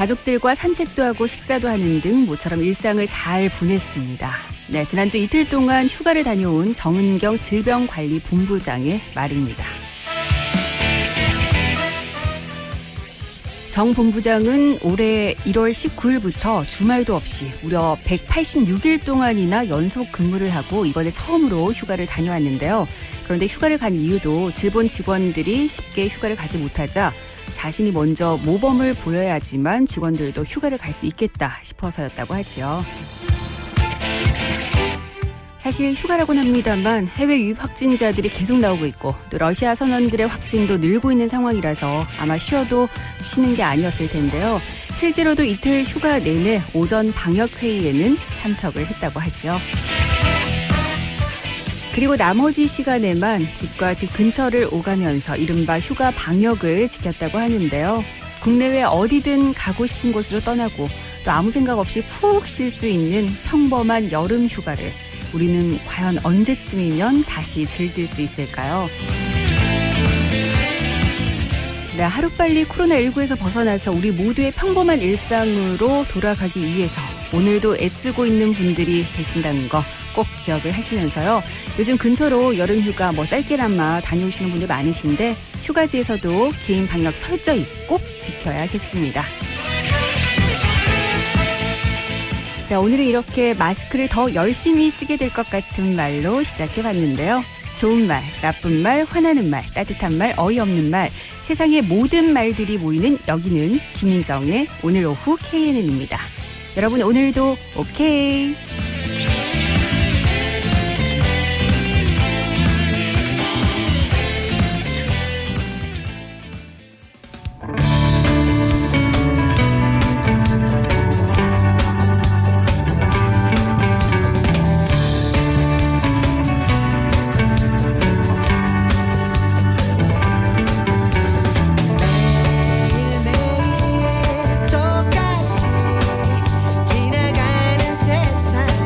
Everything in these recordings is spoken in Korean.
가족들과 산책도 하고 식사도 하는 등 모처럼 일상을 잘 보냈습니다. 네, 지난주 이틀 동안 휴가를 다녀온 정은경 질병관리본부장의 말입니다. 정 본부장은 올해 1월 19일부터 주말도 없이 무려 186일 동안이나 연속 근무를 하고 이번에 처음으로 휴가를 다녀왔는데요. 그런데 휴가를 간 이유도 질본 직원들이 쉽게 휴가를 가지 못하자 자신이 먼저 모범을 보여야지만 직원들도 휴가를 갈 수 있겠다 싶어서였다고 하지요. 사실 휴가라고는 합니다만 해외 유입 확진자들이 계속 나오고 있고 또 러시아 선원들의 확진도 늘고 있는 상황이라서 아마 쉬어도 쉬는 게 아니었을 텐데요. 실제로도 이틀 휴가 내내 오전 방역회의에는 참석을 했다고 하죠. 그리고 나머지 시간에만 집과 집 근처를 오가면서 이른바 휴가 방역을 지켰다고 하는데요. 국내외 어디든 가고 싶은 곳으로 떠나고 또 아무 생각 없이 푹 쉴 수 있는 평범한 여름 휴가를 우리는 과연 언제쯤이면 다시 즐길 수 있을까요? 네, 하루빨리 코로나19에서 벗어나서 우리 모두의 평범한 일상으로 돌아가기 위해서 오늘도 애쓰고 있는 분들이 계신다는 거 꼭 기억을 하시면서요. 요즘 근처로 여름휴가 짧게나마 다녀오시는 분들 많으신데 휴가지에서도 개인 방역 철저히 꼭 지켜야겠습니다. 네, 오늘은 이렇게 마스크를 더 열심히 쓰게 될 것 같은 말로 시작해봤는데요. 좋은 말, 나쁜 말, 화나는 말, 따뜻한 말, 어이없는 말, 세상의 모든 말들이 모이는 여기는 김민정의 오늘 오후 KNN입니다. 여러분 오늘도 오케이. 똑같이 지나가는 세상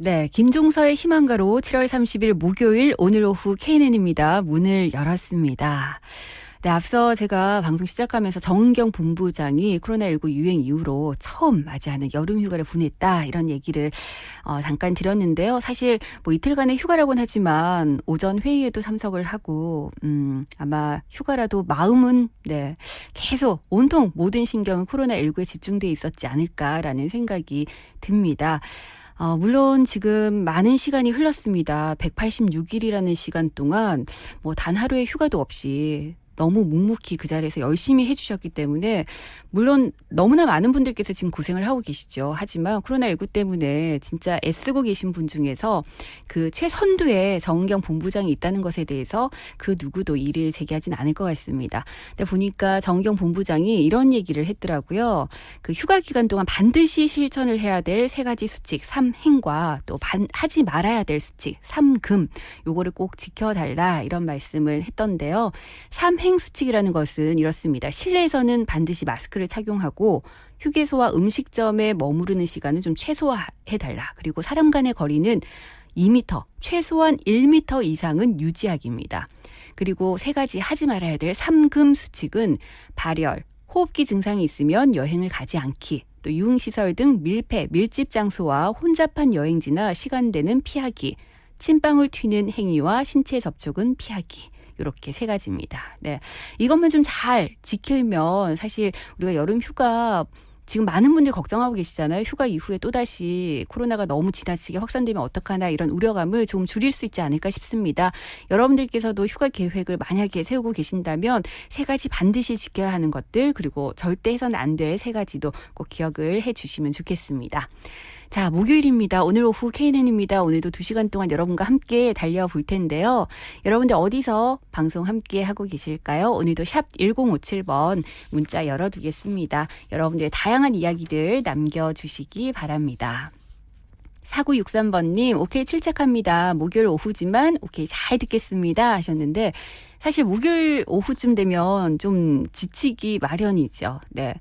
네, 김종서의 희망가로 7월 30일 목요일 오늘 오후 KNN입니다. 문을 열었습니다. 네, 앞서 제가 방송 시작하면서 정은경 본부장이 코로나19 유행 이후로 처음 맞이하는 여름 휴가를 보냈다 이런 얘기를 잠깐 드렸는데요. 사실 뭐 이틀간의 휴가라고는 하지만 오전 회의에도 참석을 하고 아마 휴가라도 마음은 네, 계속 온통 모든 신경은 코로나19에 집중돼 있었지 않을까라는 생각이 듭니다. 물론 지금 많은 시간이 흘렀습니다. 186일이라는 시간 동안 뭐 단 하루의 휴가도 없이 너무 묵묵히 그 자리에서 열심히 해주셨기 때문에 물론 너무나 많은 분들께서 지금 고생을 하고 계시죠. 하지만 코로나19 때문에 진짜 애쓰고 계신 분 중에서 그 최선두에 정은경 본부장이 있다는 것에 대해서 그 누구도 이를 제기하진 않을 것 같습니다. 근데 보니까 정은경 본부장이 이런 얘기를 했더라고요. 그 휴가 기간 동안 반드시 실천을 해야 될 세 가지 수칙 3행과 또 하지 말아야 될 수칙 3금 요거를 꼭 지켜달라 이런 말씀을 했던데요. 3행 수칙이라는 것은 이렇습니다. 실내에서는 반드시 마스크를 착용하고 휴게소와 음식점에 머무르는 시간은 좀 최소화해달라. 그리고 사람 간의 거리는 2m, 최소한 1m 이상은 유지하기입니다. 그리고 세 가지 하지 말아야 될 3금 수칙은 발열, 호흡기 증상이 있으면 여행을 가지 않기, 또 유흥시설 등 밀폐, 밀집 장소와 혼잡한 여행지나 시간대는 피하기, 침방울 튀는 행위와 신체 접촉은 피하기. 이렇게 세 가지입니다. 네, 이것만 좀 잘 지키면 사실 우리가 여름 휴가 지금 많은 분들 걱정하고 계시잖아요. 휴가 이후에 또다시 코로나가 너무 지나치게 확산되면 어떡하나 이런 우려감을 좀 줄일 수 있지 않을까 싶습니다. 여러분들께서도 휴가 계획을 만약에 세우고 계신다면 세 가지 반드시 지켜야 하는 것들 그리고 절대 해서는 안 될 세 가지도 꼭 기억을 해 주시면 좋겠습니다. 자, 목요일입니다. 오늘 오후 KNN입니다. 오늘도 2시간 동안 여러분과 함께 달려볼 텐데요. 여러분들 어디서 방송 함께 하고 계실까요? 오늘도 샵 1057번 문자 열어두겠습니다. 여러분들의 다양한 이야기들 남겨주시기 바랍니다. 4963번님, 오케이 출첵합니다. 목요일 오후지만 오케이 잘 듣겠습니다 하셨는데 사실 목요일 오후쯤 되면 좀 지치기 마련이죠. 네.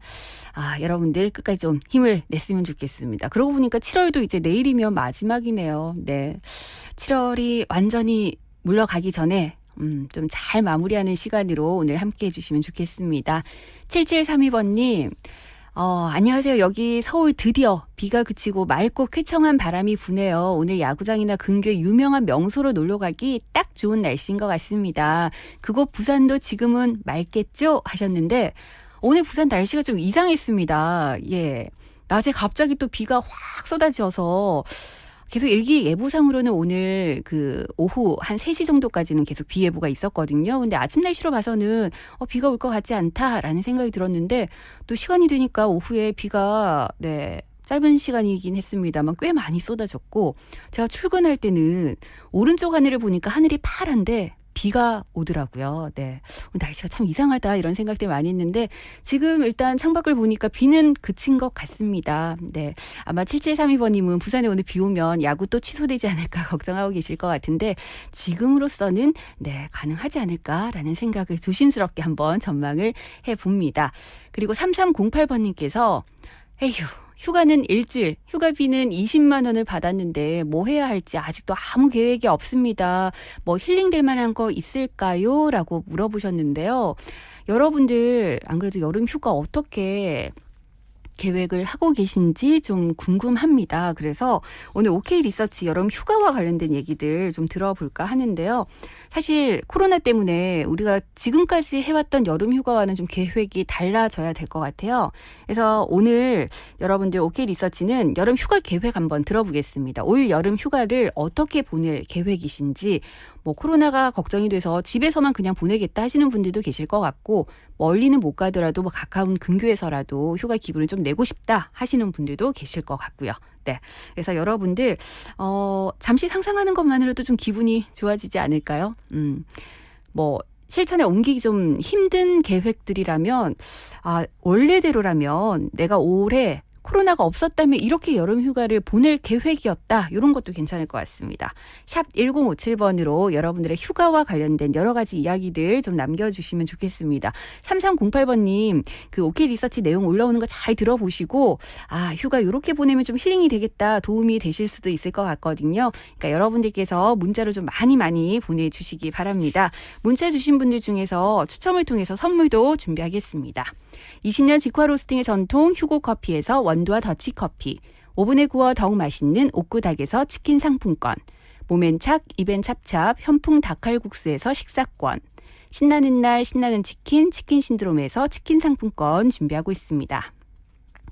여러분들 끝까지 좀 힘을 냈으면 좋겠습니다. 그러고 보니까 7월도 이제 내일이면 마지막이네요. 네. 7월이 완전히 물러가기 전에 좀 잘 마무리하는 시간으로 오늘 함께 해주시면 좋겠습니다. 7732번님. 안녕하세요. 여기 서울 드디어 비가 그치고 맑고 쾌청한 바람이 부네요. 오늘 야구장이나 근교의 유명한 명소로 놀러 가기 딱 좋은 날씨인 것 같습니다. 그곳 부산도 지금은 맑겠죠? 하셨는데 오늘 부산 날씨가 좀 이상했습니다. 예. 낮에 갑자기 또 비가 확 쏟아져서 계속 일기예보상으로는 오늘 그 오후 한 3시 정도까지는 계속 비 예보가 있었거든요. 근데 아침 날씨로 봐서는 비가 올 것 같지 않다라는 생각이 들었는데 또 시간이 되니까 오후에 비가 짧은 시간이긴 했습니다만 꽤 많이 쏟아졌고 제가 출근할 때는 오른쪽 하늘을 보니까 하늘이 파란데 비가 오더라고요. 네. 날씨가 참 이상하다 이런 생각들 많이 했는데 지금 일단 창밖을 보니까 비는 그친 것 같습니다. 네. 아마 7732번님은 부산에 오늘 비 오면 야구 또 취소되지 않을까 걱정하고 계실 것 같은데 지금으로서는 가능하지 않을까라는 생각을 조심스럽게 한번 전망을 해봅니다. 그리고 3308번님께서 에휴 휴가는 일주일, 휴가비는 20만 원을 받았는데 뭐 해야 할지 아직도 아무 계획이 없습니다. 뭐 힐링될 만한 거 있을까요? 라고 물어보셨는데요. 여러분들 안 그래도 여름 휴가 어떻게 계획을 하고 계신지 좀 궁금합니다. 그래서 오늘 OK 리서치 여름 휴가와 관련된 얘기들 좀 들어볼까 하는데요. 사실 코로나 때문에 우리가 지금까지 해왔던 여름 휴가와는 좀 계획이 달라져야 될 것 같아요. 그래서 오늘 여러분들 OK 리서치는 여름 휴가 계획 한번 들어보겠습니다. 올 여름 휴가를 어떻게 보낼 계획이신지 뭐 코로나가 걱정이 돼서 집에서만 그냥 보내겠다 하시는 분들도 계실 것 같고 멀리는 못 가더라도 뭐 가까운 근교에서라도 휴가 기분을 좀 내고 싶다 하시는 분들도 계실 것 같고요. 네. 그래서 여러분들 잠시 상상하는 것만으로도 좀 기분이 좋아지지 않을까요? 뭐 실천에 옮기기 좀 힘든 계획들이라면 원래대로라면 내가 올해 코로나가 없었다면 이렇게 여름 휴가를 보낼 계획이었다. 이런 것도 괜찮을 것 같습니다. 샵 1057번으로 여러분들의 휴가와 관련된 여러 가지 이야기들 좀 남겨주시면 좋겠습니다. 3308번님 그 OK 리서치 내용 올라오는 거 잘 들어보시고 휴가 이렇게 보내면 좀 힐링이 되겠다. 도움이 되실 수도 있을 것 같거든요. 그러니까 여러분들께서 문자로 좀 많이 보내주시기 바랍니다. 문자 주신 분들 중에서 추첨을 통해서 선물도 준비하겠습니다. 20년 직화 로스팅의 전통 휴고 커피에서 원두와 더치커피, 오븐에 구워 더욱 맛있는 옥구닭에서 치킨 상품권, 몸엔 착, 입엔 찹찹 현풍 닭칼국수에서 식사권, 신나는 날 신나는 치킨 신드롬에서 치킨 상품권 준비하고 있습니다.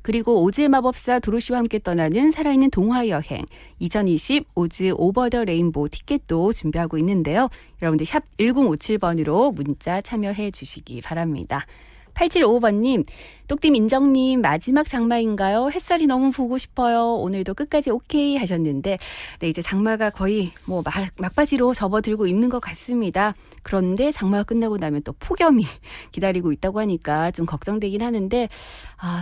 그리고 오즈의 마법사 도로시와 함께 떠나는 살아있는 동화여행 2020 오즈 오버 더 레인보우 티켓도 준비하고 있는데요. 여러분들 샵 1057번으로 문자 참여해 주시기 바랍니다. 8755번님, 똑띠 민정님 마지막 장마인가요? 햇살이 너무 보고 싶어요. 오늘도 끝까지 오케이 하셨는데 이제 장마가 거의 막바지로 접어들고 있는 것 같습니다. 그런데 장마가 끝나고 나면 또 폭염이 기다리고 있다고 하니까 좀 걱정되긴 하는데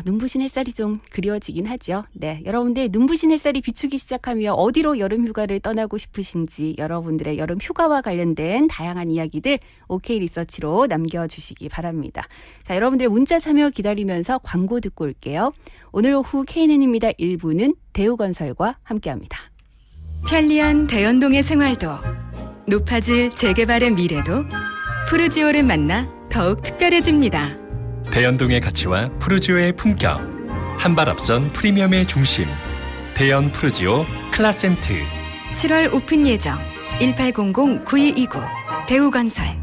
눈부신 햇살이 좀 그리워지긴 하죠. 네, 여러분들 눈부신 햇살이 비추기 시작하며 어디로 여름 휴가를 떠나고 싶으신지 여러분들의 여름 휴가와 관련된 다양한 이야기들 OK 리서치로 남겨주시기 바랍니다. 자, 여러분들의 문자 참여 기다리면서 광고 듣고 올게요. 오늘 오후 K는입니다. 1부는 대우건설과 함께합니다. 편리한 대연동의 생활도 높아질 재개발의 미래도 푸르지오를 만나 더욱 특별해집니다. 대연동의 가치와 푸르지오의 품격, 한 발 앞선 프리미엄의 중심, 대연 푸르지오 클라센트. 7월 오픈 예정 1800-9229 대우건설.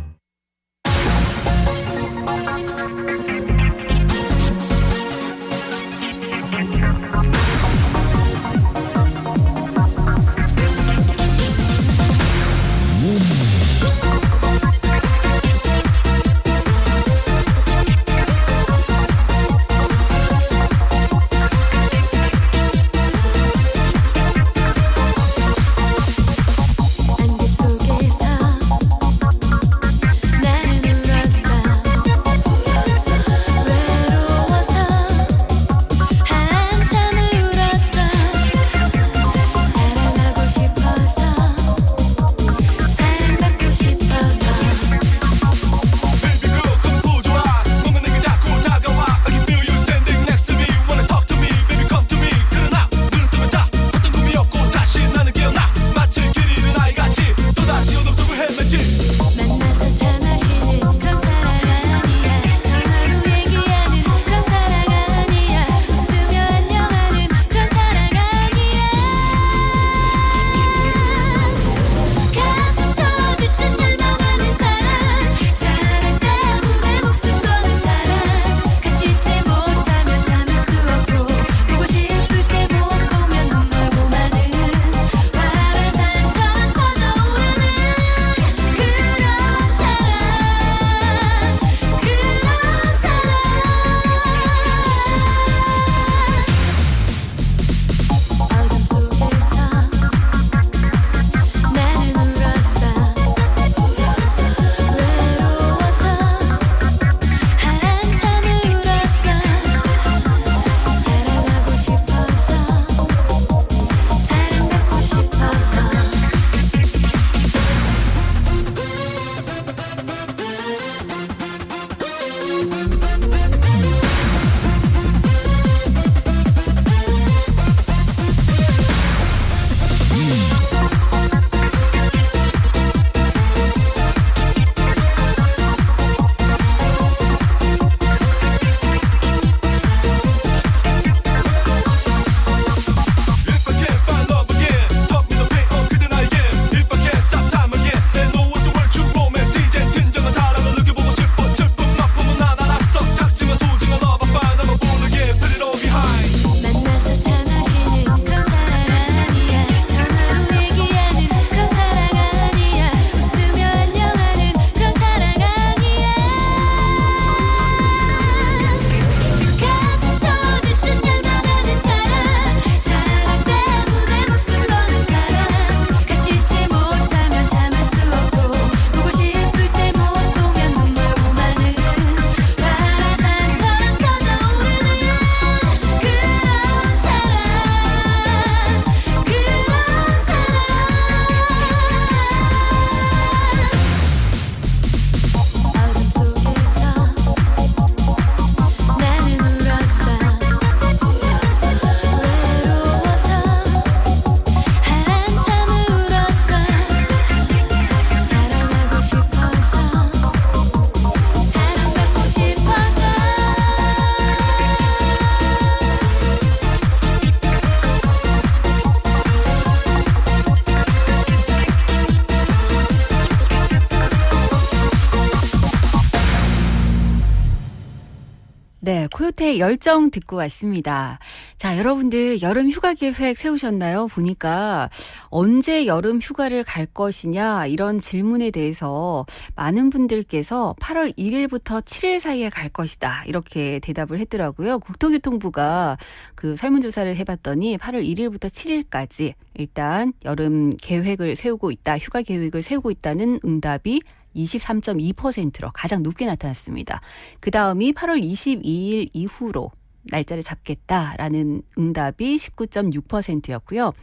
네, 코요태의 열정 듣고 왔습니다. 자, 여러분들 여름 휴가 계획 세우셨나요? 보니까 언제 여름 휴가를 갈 것이냐 이런 질문에 대해서 많은 분들께서 8월 1일부터 7일 사이에 갈 것이다 이렇게 대답을 했더라고요. 국토교통부가 그 설문조사를 해봤더니 8월 1일부터 7일까지 일단 여름 계획을 세우고 있다, 휴가 계획을 세우고 있다는 응답이 23.2%로 가장 높게 나타났습니다. 그 다음이 8월 22일 이후로 날짜를 잡겠다라는 응답이 19.6%였고요.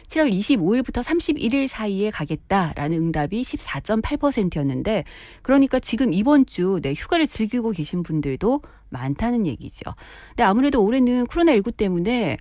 7월 25일부터 31일 사이에 가겠다라는 응답이 14.8%였는데 그러니까 지금 이번 주 휴가를 즐기고 계신 분들도 많다는 얘기죠. 근데 아무래도 올해는 코로나19 때문에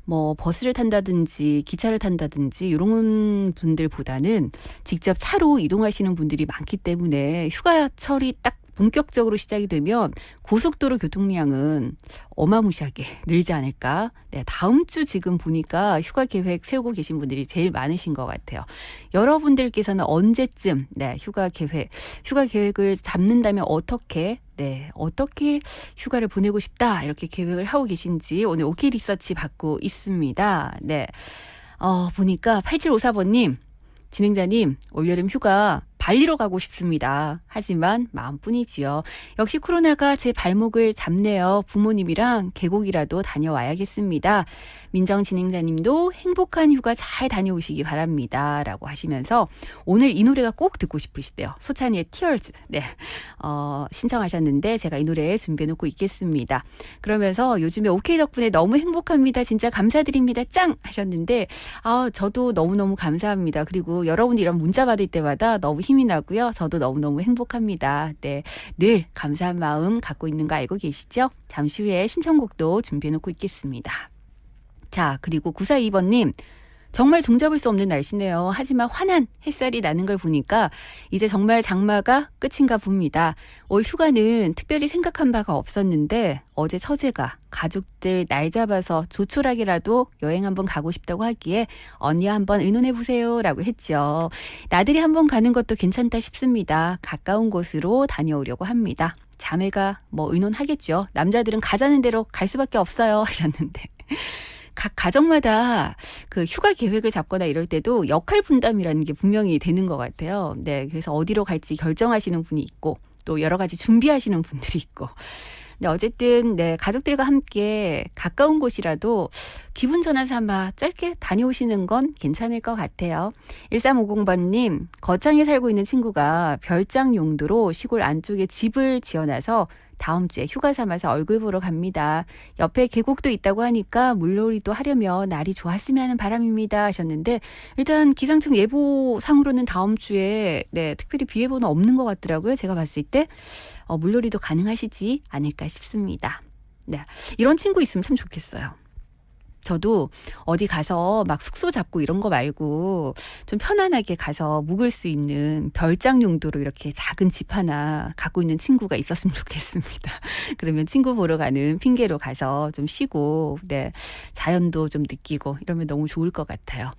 뭐 버스를 탄다든지 기차를 탄다든지 이런 분들보다는 직접 차로 이동하시는 분들이 많기 때문에 휴가철이 딱 본격적으로 시작이 되면 고속도로 교통량은 어마무시하게 늘지 않을까. 네, 다음 주 지금 보니까 휴가 계획 세우고 계신 분들이 제일 많으신 것 같아요. 여러분들께서는 언제쯤 휴가 계획을 잡는다면 어떻게 휴가를 보내고 싶다 이렇게 계획을 하고 계신지 오늘 오케이 리서치 받고 있습니다. 네, 보니까 8754번님 진행자님 올여름 휴가 발리로 가고 싶습니다. 하지만 마음뿐이지요. 역시 코로나가 제 발목을 잡네요. 부모님이랑 계곡이라도 다녀와야겠습니다. 민정 진행자님도 행복한 휴가 잘 다녀오시기 바랍니다. 라고 하시면서 오늘 이 노래가 꼭 듣고 싶으시대요. 소찬이의 Tears. 네, 신청하셨는데 제가 이 노래 준비해놓고 있겠습니다. 그러면서 요즘에 오케이 덕분에 너무 행복합니다. 진짜 감사드립니다. 짱! 하셨는데 저도 너무너무 감사합니다. 그리고 여러분이 이런 문자 받을 때마다 너무 힘이 나고요. 저도 너무너무 행복합니다. 네, 늘 감사한 마음 갖고 있는 거 알고 계시죠? 잠시 후에 신청곡도 준비해놓고 있겠습니다. 자, 그리고 942번님. 정말 종잡을 수 없는 날씨네요. 하지만 환한 햇살이 나는 걸 보니까 이제 정말 장마가 끝인가 봅니다. 올 휴가는 특별히 생각한 바가 없었는데 어제 처제가 가족들 날 잡아서 조촐하게라도 여행 한번 가고 싶다고 하기에 언니 한번 의논해보세요 라고 했죠. 나들이 한번 가는 것도 괜찮다 싶습니다. 가까운 곳으로 다녀오려고 합니다. 자매가 의논하겠죠. 남자들은 가자는 대로 갈 수밖에 없어요 하셨는데 각 가정마다 그 휴가 계획을 잡거나 이럴 때도 역할 분담이라는 게 분명히 되는 것 같아요. 네, 그래서 어디로 갈지 결정하시는 분이 있고 또 여러 가지 준비하시는 분들이 있고. 근데 어쨌든 가족들과 함께 가까운 곳이라도 기분 전환 삼아 짧게 다녀오시는 건 괜찮을 것 같아요. 1350번님, 거창에 살고 있는 친구가 별장 용도로 시골 안쪽에 집을 지어놔서 다음 주에 휴가 삼아서 얼굴 보러 갑니다. 옆에 계곡도 있다고 하니까 물놀이도 하려면 날이 좋았으면 하는 바람입니다 하셨는데 일단 기상청 예보상으로는 다음 주에 특별히 비 예보는 없는 것 같더라고요. 제가 봤을 때 물놀이도 가능하시지 않을까 싶습니다. 네, 이런 친구 있으면 참 좋겠어요. 저도 어디 가서 막 숙소 잡고 이런 거 말고 좀 편안하게 가서 묵을 수 있는 별장 용도로 이렇게 작은 집 하나 갖고 있는 친구가 있었으면 좋겠습니다. 그러면 친구 보러 가는 핑계로 가서 좀 쉬고 자연도 좀 느끼고 이러면 너무 좋을 것 같아요.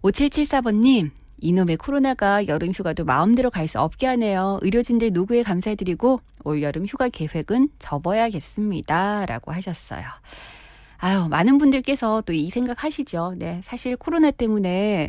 5774번님. 이놈의 코로나가 여름 휴가도 마음대로 갈 수 없게 하네요. 의료진들 노고에 감사드리고 올여름 휴가 계획은 접어야겠습니다. 라고 하셨어요. 많은 분들께서 또 이 생각 하시죠. 네, 사실 코로나 때문에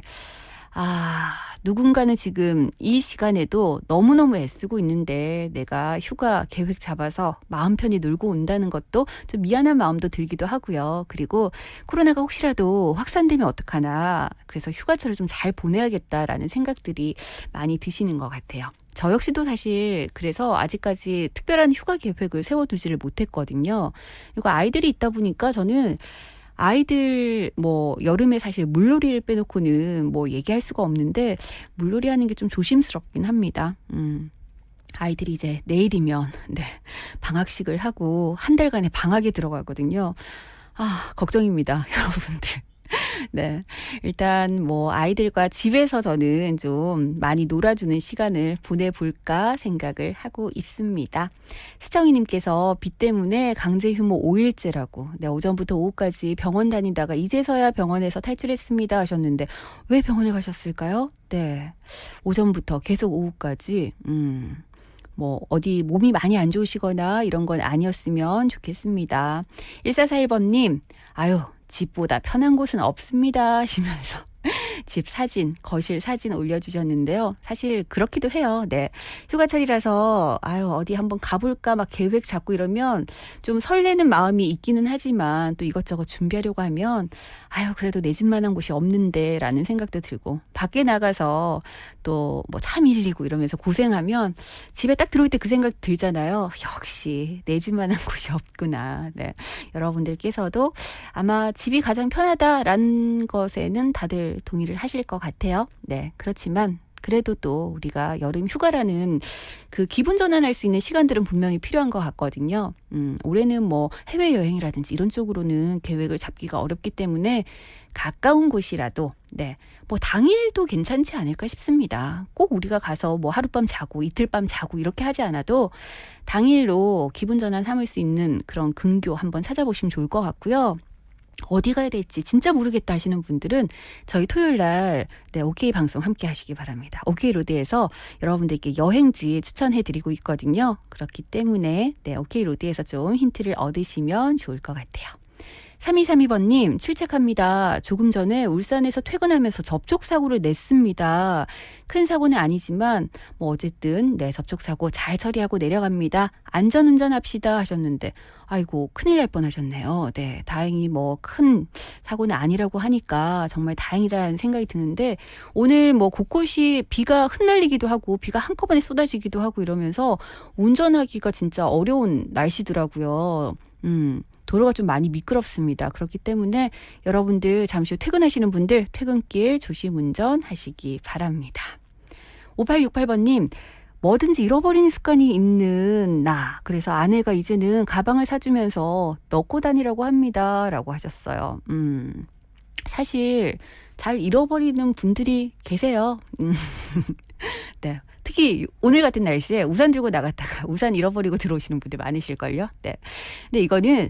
누군가는 지금 이 시간에도 너무너무 애쓰고 있는데 내가 휴가 계획 잡아서 마음 편히 놀고 온다는 것도 좀 미안한 마음도 들기도 하고요. 그리고 코로나가 혹시라도 확산되면 어떡하나 그래서 휴가철을 좀 잘 보내야겠다라는 생각들이 많이 드시는 것 같아요. 저 역시도 사실 그래서 아직까지 특별한 휴가 계획을 세워두지를 못했거든요. 그리고 아이들이 있다 보니까 저는 아이들 여름에 사실 물놀이를 빼놓고는 얘기할 수가 없는데 물놀이 하는 게 좀 조심스럽긴 합니다. 아이들이 이제 내일이면 방학식을 하고 한 달간의 방학에 들어가거든요. 걱정입니다, 여러분들. 네, 일단 아이들과 집에서 저는 좀 많이 놀아주는 시간을 보내볼까 생각을 하고 있습니다. 스정희님께서 비 때문에 강제 휴무 5일째라고 오전부터 오후까지 병원 다니다가 이제서야 병원에서 탈출했습니다 하셨는데 왜 병원에 가셨을까요? 네, 오전부터 계속 오후까지 뭐 어디 몸이 많이 안 좋으시거나 이런 건 아니었으면 좋겠습니다. 1441번님, 아유, 집보다 편한 곳은 없습니다 하시면서 집 사진, 거실 사진 올려주셨는데요. 사실 그렇기도 해요. 네. 휴가철이라서 아유 어디 한번 가볼까 막 계획 잡고 이러면 좀 설레는 마음이 있기는 하지만 또 이것저것 준비하려고 하면 아유 그래도 내 집만한 곳이 없는데 라는 생각도 들고 밖에 나가서 또 뭐 차 밀리고 이러면서 고생하면 집에 딱 들어올 때 그 생각 들잖아요. 역시 내 집만한 곳이 없구나. 네. 여러분들께서도 아마 집이 가장 편하다라는 것에는 다들 동의를 하실 것 같아요. 네. 그렇지만 그래도 또 우리가 여름 휴가라는 그 기분 전환할 수 있는 시간들은 분명히 필요한 것 같거든요. 올해는 뭐 해외여행이라든지 이런 쪽으로는 계획을 잡기가 어렵기 때문에 가까운 곳이라도 네, 뭐 당일도 괜찮지 않을까 싶습니다. 꼭 우리가 가서 뭐 하룻밤 자고 이틀밤 자고 이렇게 하지 않아도 당일로 기분 전환 삼을 수 있는 그런 근교 한번 찾아보시면 좋을 것 같고요. 어디 가야 될지 진짜 모르겠다 하시는 분들은 저희 토요일 날 네, OK 방송 함께 하시기 바랍니다. OK 로드에서 여러분들께 여행지 추천해드리고 있거든요. 그렇기 때문에 네, OK 로드에서 좀 힌트를 얻으시면 좋을 것 같아요. 3232번님 출첵합니다. 조금 전에 울산에서 퇴근하면서 접촉사고를 냈습니다. 큰 사고는 아니지만 뭐 어쨌든 네 접촉사고 잘 처리하고 내려갑니다. 안전운전합시다 하셨는데 아이고 큰일 날 뻔하셨네요. 네 다행히 뭐 큰 사고는 아니라고 하니까 정말 다행이라는 생각이 드는데 오늘 뭐 곳곳이 비가 흩날리기도 하고 비가 한꺼번에 쏟아지기도 하고 이러면서 운전하기가 진짜 어려운 날씨더라고요. 도로가 좀 많이 미끄럽습니다. 그렇기 때문에 여러분들 잠시 후 퇴근하시는 분들 퇴근길 조심 운전하시기 바랍니다. 5868번님 뭐든지 잃어버리는 습관이 있는 나. 그래서 아내가 이제는 가방을 사주면서 넣고 다니라고 합니다. 라고 하셨어요. 사실 잘 잃어버리는 분들이 계세요. 네. 특히 오늘 같은 날씨에 우산 들고 나갔다가 우산 잃어버리고 들어오시는 분들 많으실걸요. 네. 근데 이거는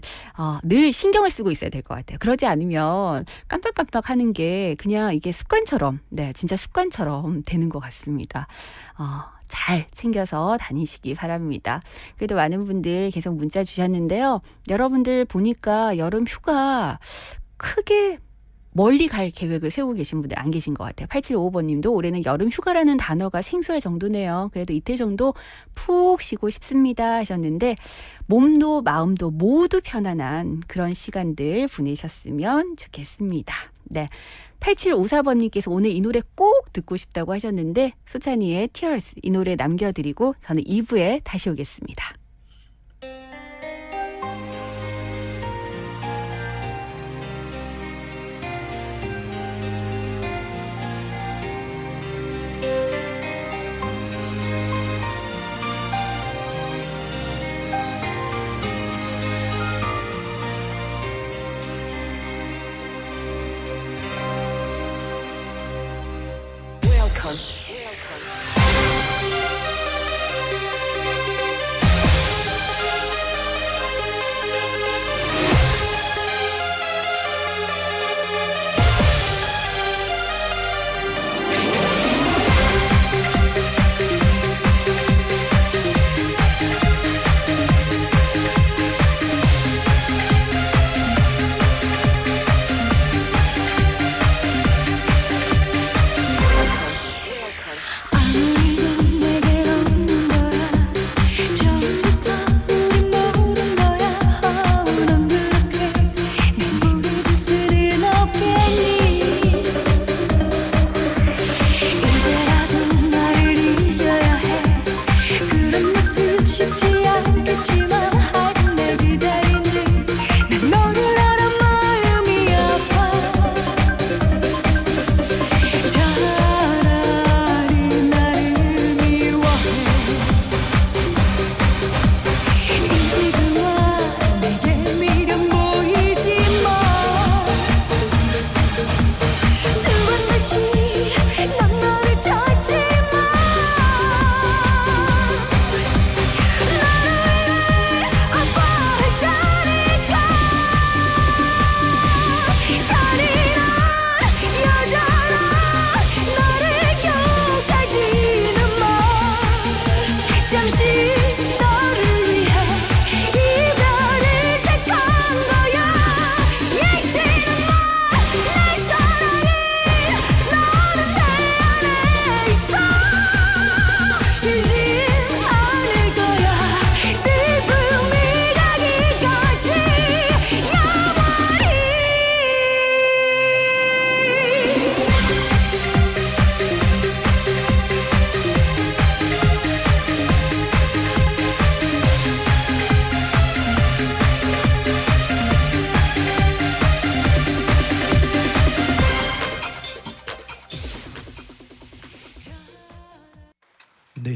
늘 신경을 쓰고 있어야 될 것 같아요. 그러지 않으면 깜빡깜빡 하는 게 그냥 이게 습관처럼, 네, 진짜 습관처럼 되는 것 같습니다. 잘 챙겨서 다니시기 바랍니다. 그래도 많은 분들 계속 문자 주셨는데요. 여러분들 보니까 여름 휴가 크게 멀리 갈 계획을 세우고 계신 분들 안 계신 것 같아요. 8755번님도 올해는 여름 휴가라는 단어가 생소할 정도네요. 그래도 이틀 정도 푹 쉬고 싶습니다 하셨는데 몸도 마음도 모두 편안한 그런 시간들 보내셨으면 좋겠습니다. 네, 8754번님께서 오늘 이 노래 꼭 듣고 싶다고 하셨는데 소찬이의 Tears 이 노래 남겨드리고 저는 2부에 다시 오겠습니다. 아무리도 내게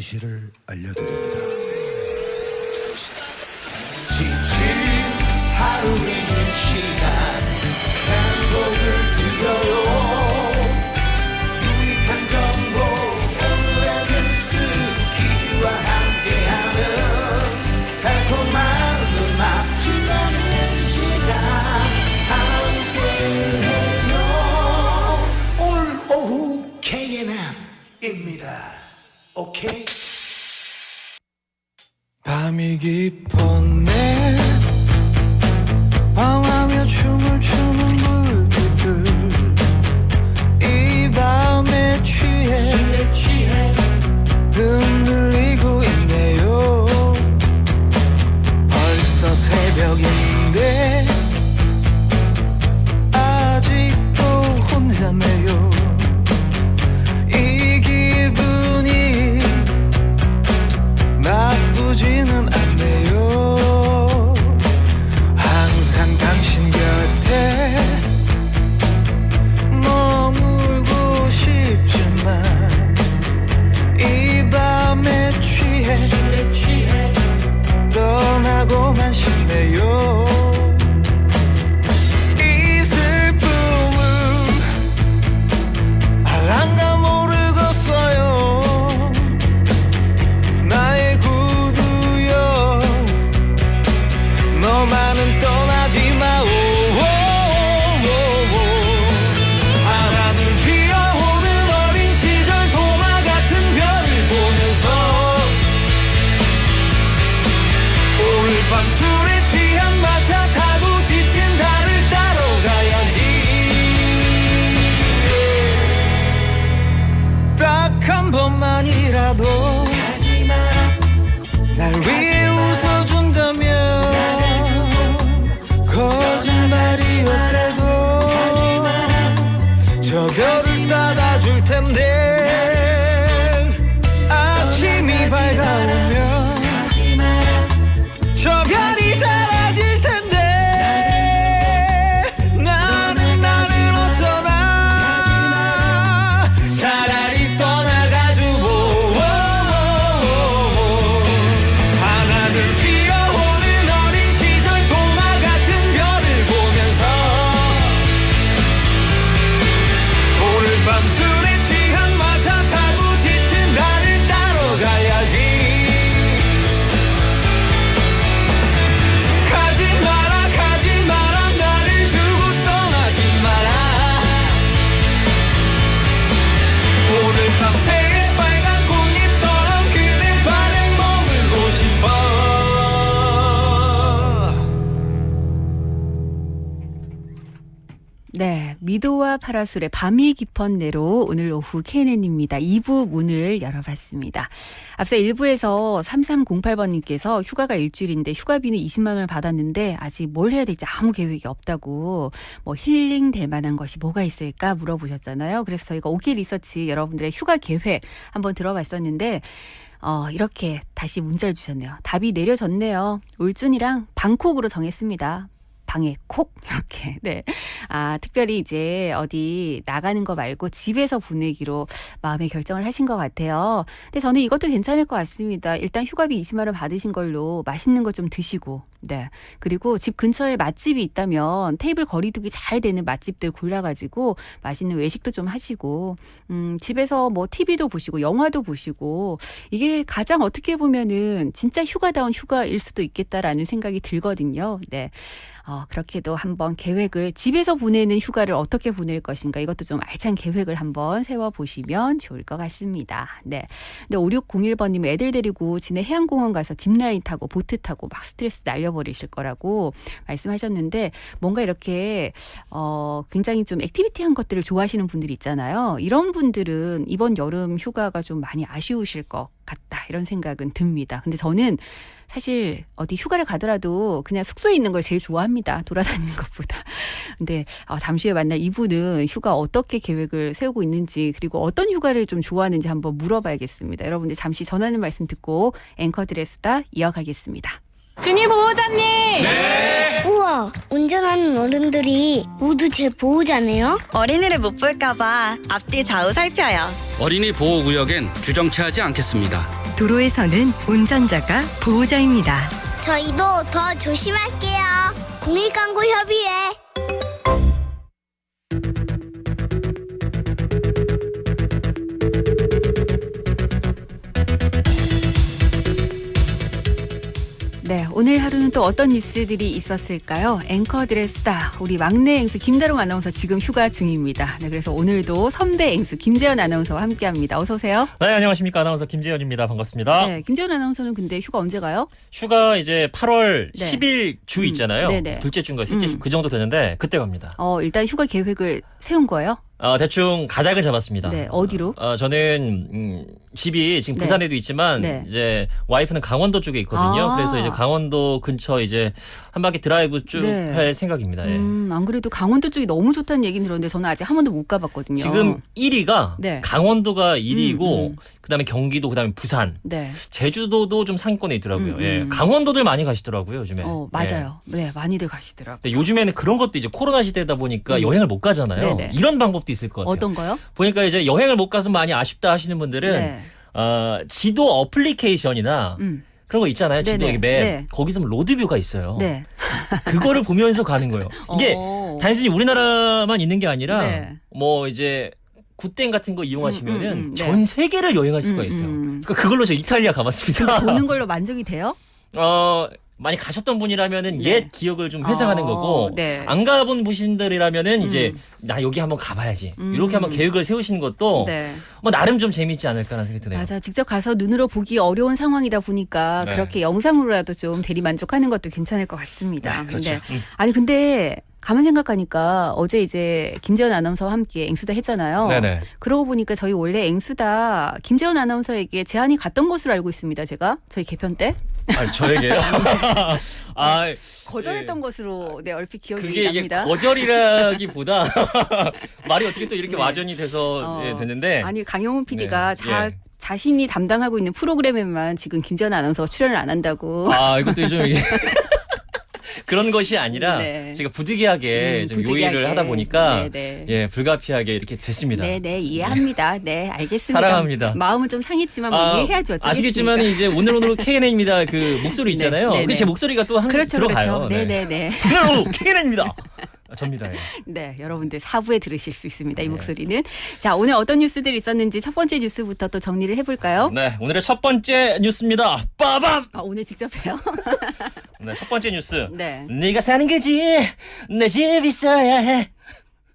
진실을 알려드립니다. 지친 하루이는 시간 행복을 드려요. 유익한 정보 오늘의 뉴스 퀴즈와 함께하는 달콤한 음악 신나는 시간 함께해요. 오늘 오후 KNM입니다. 오케이. 밤이 깊었네. 방하며 춤을 추는 불빛들 이 밤에 취해 흔들리고 있네요. 벌써 새벽인데 아직도 혼자네요. 이 기분이 나쁘지는 않네요. 항상 당신 곁에 머물고 싶지만 이 밤에 취해 떠나고만 싶네요. 이 슬픔은 알랑가 모르겠어요. 나의 구두여 너만은 떠나지 마. 하나둘 피어오는 어린 시절 도마 같은 별을 보면서 오늘 밤 술에 취한 마차 타고 지친 달을 따러 가야지. 딱 한 번만이라도 날 위해 웃어준다면 거짓말이었대도 저 별을 따다줄 텐데 아침이 밝아오면 저 별이 사라질 텐데 나는 어쩌나 차라리 떠나가지고 하나둘 피어오는 어린 시절 도마 같은 별을 보면서 오늘 밤 술에 취한 마차 타고 지친 나를 따러 가야지. 가지 마라 나를 두고 떠나지 마라. 오늘 밤 새빨간 꽃잎처럼 그대 발에 머물고 싶어. 네, 미도와 파라솔의 밤이 깊었네로 오늘 오후 KNN입니다. 2부 문을 열어봤습니다. 앞서 1부에서 3308번님께서 휴가가 일주일인데 휴가비는 20만 원을 받았는데 아직 뭘 해야 될지 아무 계획이 없다고 뭐 힐링 될 만한 것이 뭐가 있을까 물어보셨잖아요. 그래서 저희가 오케이 리서치 여러분들의 휴가 계획 한번 들어봤었는데 이렇게 다시 문자를 주셨네요. 답이 내려졌네요. 울준이랑 방콕으로 정했습니다. 방에 콕 이렇게. 네. 특별히 이제 어디 나가는 거 말고 집에서 보내기로 마음의 결정을 하신 것 같아요. 근데 저는 이것도 괜찮을 것 같습니다. 일단 휴가비 20만 원 받으신 걸로 맛있는 거 좀 드시고, 네. 그리고 집 근처에 맛집이 있다면 테이블 거리두기 잘 되는 맛집들 골라가지고 맛있는 외식도 좀 하시고, 집에서 뭐 TV도 보시고 영화도 보시고 이게 가장 어떻게 보면은 진짜 휴가다운 휴가일 수도 있겠다라는 생각이 들거든요. 네. 그렇게도 한번 계획을 집에서 보내는 휴가를 어떻게 보낼 것인가 이것도 좀 알찬 계획을 한번 세워보시면 좋을 것 같습니다. 네. 근데 5601번님 애들 데리고 진해 해양공원 가서 짚라인 타고 보트 타고 막 스트레스 날려버리실 거라고 말씀하셨는데 뭔가 이렇게 굉장히 좀 액티비티한 것들을 좋아하시는 분들이 있잖아요. 이런 분들은 이번 여름 휴가가 좀 많이 아쉬우실 것 같다 이런 생각은 듭니다. 근데 저는 사실 어디 휴가를 가더라도 그냥 숙소에 있는 걸 제일 좋아합니다. 돌아다니는 것보다. 근데 잠시 후에 만날 이분은 휴가 어떻게 계획을 세우고 있는지 그리고 어떤 휴가를 좀 좋아하는지 한번 물어봐야겠습니다. 여러분들 잠시 전하는 말씀 듣고 앵커들의 수다 이어가겠습니다. 준이 보호자님! 네! 우와, 운전하는 어른들이 모두 제 보호자네요? 어린이를 못 볼까봐 앞뒤 좌우 살펴요. 어린이 보호구역엔 주정차하지 않겠습니다. 도로에서는 운전자가 보호자입니다. 저희도 더 조심할게요. 공익광고협의회. 네, 오늘 하루는 또 어떤 뉴스들이 있었을까요? 앵커들의 수다. 우리 막내 앵수 김다롱 아나운서 지금 휴가 중입니다. 네, 그래서 오늘도 선배 앵수 김재현 아나운서와 함께합니다. 어서 오세요. 네, 안녕하십니까. 아나운서 김재현입니다. 반갑습니다. 네, 김재현 아나운서는 근데 휴가 언제 가요? 휴가 이제 8월 네. 10일 주 있잖아요. 네네. 둘째 주인가 셋째 주 그 정도 되는데 그때 갑니다. 일단 휴가 계획을 세운 거예요? 대충 가닥을 잡았습니다. 네, 어디로? 저는 집이 지금 네. 부산에도 있지만 네. 이제 와이프는 강원도 쪽에 있거든요. 아. 그래서 이제 강원도 근처 이제 한 바퀴 드라이브 쭉 네. 할 생각입니다. 예. 안 그래도 강원도 쪽이 너무 좋다는 얘기는 들었는데 저는 아직 한 번도 못 가봤거든요. 지금 1위가 네. 강원도가 1위고 음. 그다음에 경기도 그다음에 부산, 네. 제주도도 좀 상위권에 있더라고요. 음. 예. 강원도들 많이 가시더라고요, 요즘에. 맞아요. 네, 많이들 가시더라고요. 근데 요즘에는 그런 것도 이제 코로나 시대다 보니까 여행을 못 가잖아요. 네네. 이런 방법도 있을 것 같아요. 어떤 거요? 보니까 이제 여행을 못 가서 많이 아쉽다 하시는 분들은 네. 지도 어플리케이션이나 음. 그런 거 있잖아요. 지도 네네. 맵. 네. 거기서 로드뷰가 있어요. 네. 그거를 보면서 가는 거예요. 이게 단순히 우리나라만 있는 게 아니라 네. 뭐 이제 굿땡 같은 거 이용하시면은 네. 전 세계를 여행할 수가 있어요. 그러니까 그걸로 저 이탈리아 가봤습니다. 보는 걸로 만족이 돼요? 많이 가셨던 분이라면은 네. 옛 기억을 좀 회상하는 거고 네. 안 가본 분들이라면은 이제 나 여기 한번 가봐야지 이렇게 한번 계획을 세우시는 것도 네. 뭐 나름 좀 재밌지 않을까라는 생각이 드네요. 맞아. 직접 가서 눈으로 보기 어려운 상황이다 보니까 네. 그렇게 영상으로라도 좀 대리 만족하는 것도 괜찮을 것 같습니다. 네, 그렇죠. 아니 근데 가만 생각하니까 어제 이제 김재현 아나운서와 함께 앵수다 했잖아요. 네네. 그러고 보니까 저희 원래 앵수다 김재현 아나운서에게 제안이 갔던 것으로 알고 있습니다. 제가 저희 개편 때 저에게요? 거절했던 것으로 얼핏 기억이 그게 이게 납니다. 거절이라기보다 말이 어떻게 또 이렇게 네. 와전이 돼서 됐는데 아니 강영훈 PD가 네. 예. 자신이 담당하고 있는 프로그램에만 지금 김재현 아나운서가 출연을 안 한다고. 이것도 좀 이게 그런 것이 아니라 네. 제가 부득이하게 좀 부득이하게. 요일을 하다 보니까 네네. 예 불가피하게 이렇게 됐습니다. 네, 이해합니다. 네, 알겠습니다. 사랑합니다. 마음은 좀 상했지만 뭐 이해해야죠. 어쩌겠습니까? 아시겠지만 이제 오늘 K&N입니다. 그 목소리 있잖아요. 네, 네, 그 제 네. 목소리가 또 항상 그렇죠, 들어가요. 그렇죠. 네. 오늘 K&N입니다. 접니다. 예. 네, 여러분들 4부에 들으실 수 있습니다. 이 네. 목소리는. 자, 오늘 어떤 뉴스들이 있었는지 첫 번째 뉴스부터 또 정리를 해볼까요? 네, 오늘의 첫 번째 뉴스입니다. 빠밤. 오늘 직접 해요? 네, 첫 번째 뉴스. 네. 네가 사는 거지. 내 집 있어야 해.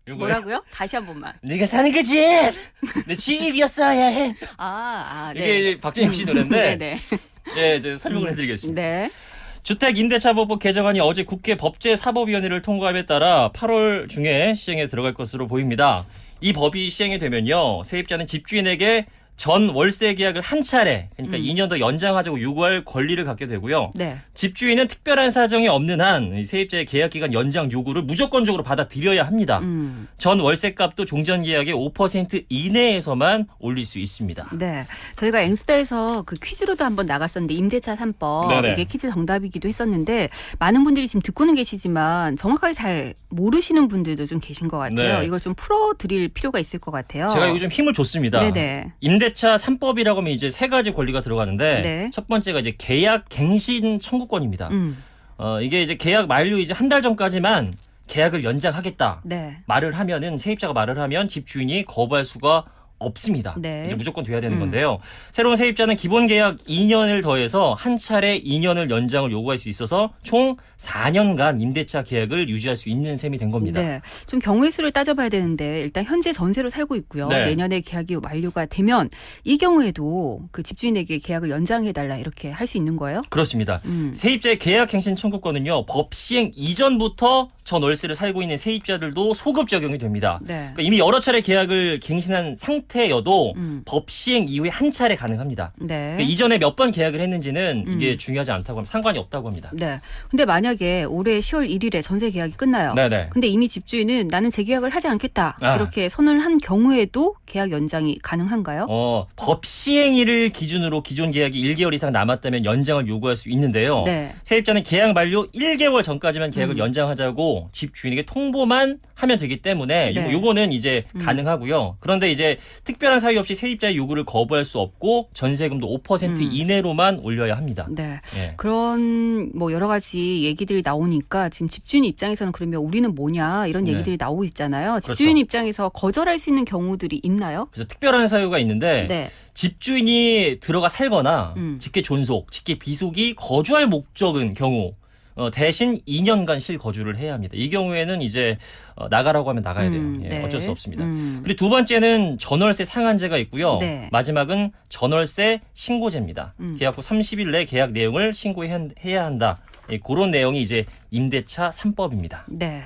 요거요. 뭐라고요? 다시 한 번만. 네가 사는 거지. 내 집이었어야 해. 네. 이게 이제 박진영 씨 노래인데. 네네. 예, 이제 설명을 해드리겠습니다. 네. 주택임대차법법 개정안이 어제 국회 법제사법위원회를 통과함에 따라 8월 중에 시행에 들어갈 것으로 보입니다. 이 법이 시행이 되면요, 세입자는 집주인에게 전 월세 계약을 한 차례, 그러니까 2년 더 연장하자고 요구할 권리를 갖게 되고요. 네. 집주인은 특별한 사정이 없는 한 세입자의 계약 기간 연장 요구를 무조건적으로 받아들여야 합니다. 전 월세값도 종전 계약의 5% 이내에서만 올릴 수 있습니다. 네. 저희가 앵수다에서 그 퀴즈로도 한번 나갔었는데 임대차 3법 네네. 이게 퀴즈 정답이기도 했었는데 많은 분들이 지금 듣고는 계시지만 정확하게 잘 모르시는 분들도 좀 계신 것 같아요. 네. 이걸 좀 풀어드릴 필요가 있을 것 같아요. 제가 요즘 힘을 줬습니다. 네네. 임대차 3법이라고 하면 이제 세 가지 권리가 들어가는데 네. 첫 번째가 이제 계약 갱신 청구권입니다. 이게 이제 계약 만료 이제 한 달 전까지만 계약을 연장하겠다 네. 말을 하면은 세입자가 말을 하면 집주인이 거부할 수가 없습니다. 네. 이제 무조건 돼야 되는 건데요. 새로운 세입자는 기본 계약 2년을 더해서 한 차례 2년을 연장을 요구할 수 있어서 총 4년간 임대차 계약을 유지할 수 있는 셈이 된 겁니다. 네. 좀 경우의 수를 따져봐야 되는데 일단 현재 전세로 살고 있고요. 네. 내년에 계약이 만료가 되면 이 경우에도 그 집주인에게 계약을 연장해달라 이렇게 할 수 있는 거예요? 그렇습니다. 세입자의 계약갱신 청구권은요, 법 시행 이전부터 전 월세를 살고 있는 세입자들도 소급 적용이 됩니다. 네. 그러니까 이미 여러 차례 계약을 갱신한 상태여도 법 시행 이후에 한 차례 가능합니다. 네. 그러니까 이전에 몇 번 계약을 했는지는 이게 중요하지 않다고 하면 상관이 없다고 합니다. 네. 근데 만약에 올해 10월 1일에 전세 계약이 끝나요. 네네. 근데 이미 집주인은 나는 재계약을 하지 않겠다. 아. 이렇게 선언을 한 경우에도 계약 연장이 가능한가요? 법 시행일을 기준으로 기존 계약이 1개월 이상 남았다면 연장을 요구할 수 있는데요. 네. 세입자는 계약 만료 1개월 전까지만 계약을 연장하자고 하고 집주인에게 통보만 하면 되기 때문에 네. 요거는 이제 가능하고요. 그런데 이제 특별한 사유 없이 세입자의 요구를 거부할 수 없고 전세금도 5% 이내로만 올려야 합니다. 네. 예. 그런 뭐 여러 가지 얘기들이 나오니까 지금 집주인 입장에서는 그러면 우리는 뭐냐 이런 네. 얘기들이 나오고 있잖아요. 집주인 그렇죠. 입장에서 거절할 수 있는 경우들이 있나요? 그래서 특별한 사유가 있는데 네. 집주인이 들어가 살거나 직계 존속, 직계 비속이 거주할 목적인 경우 대신 2년간 실거주를 해야 합니다. 이 경우에는 이제 나가라고 하면 나가야 돼요. 예, 네. 어쩔 수 없습니다. 그리고 두 번째는 전월세 상한제가 있고요. 네. 마지막은 전월세 신고제입니다. 계약 후 30일 내 계약 내용을 신고해야 한다. 예, 그런 내용이 이제 임대차 3법입니다. 네.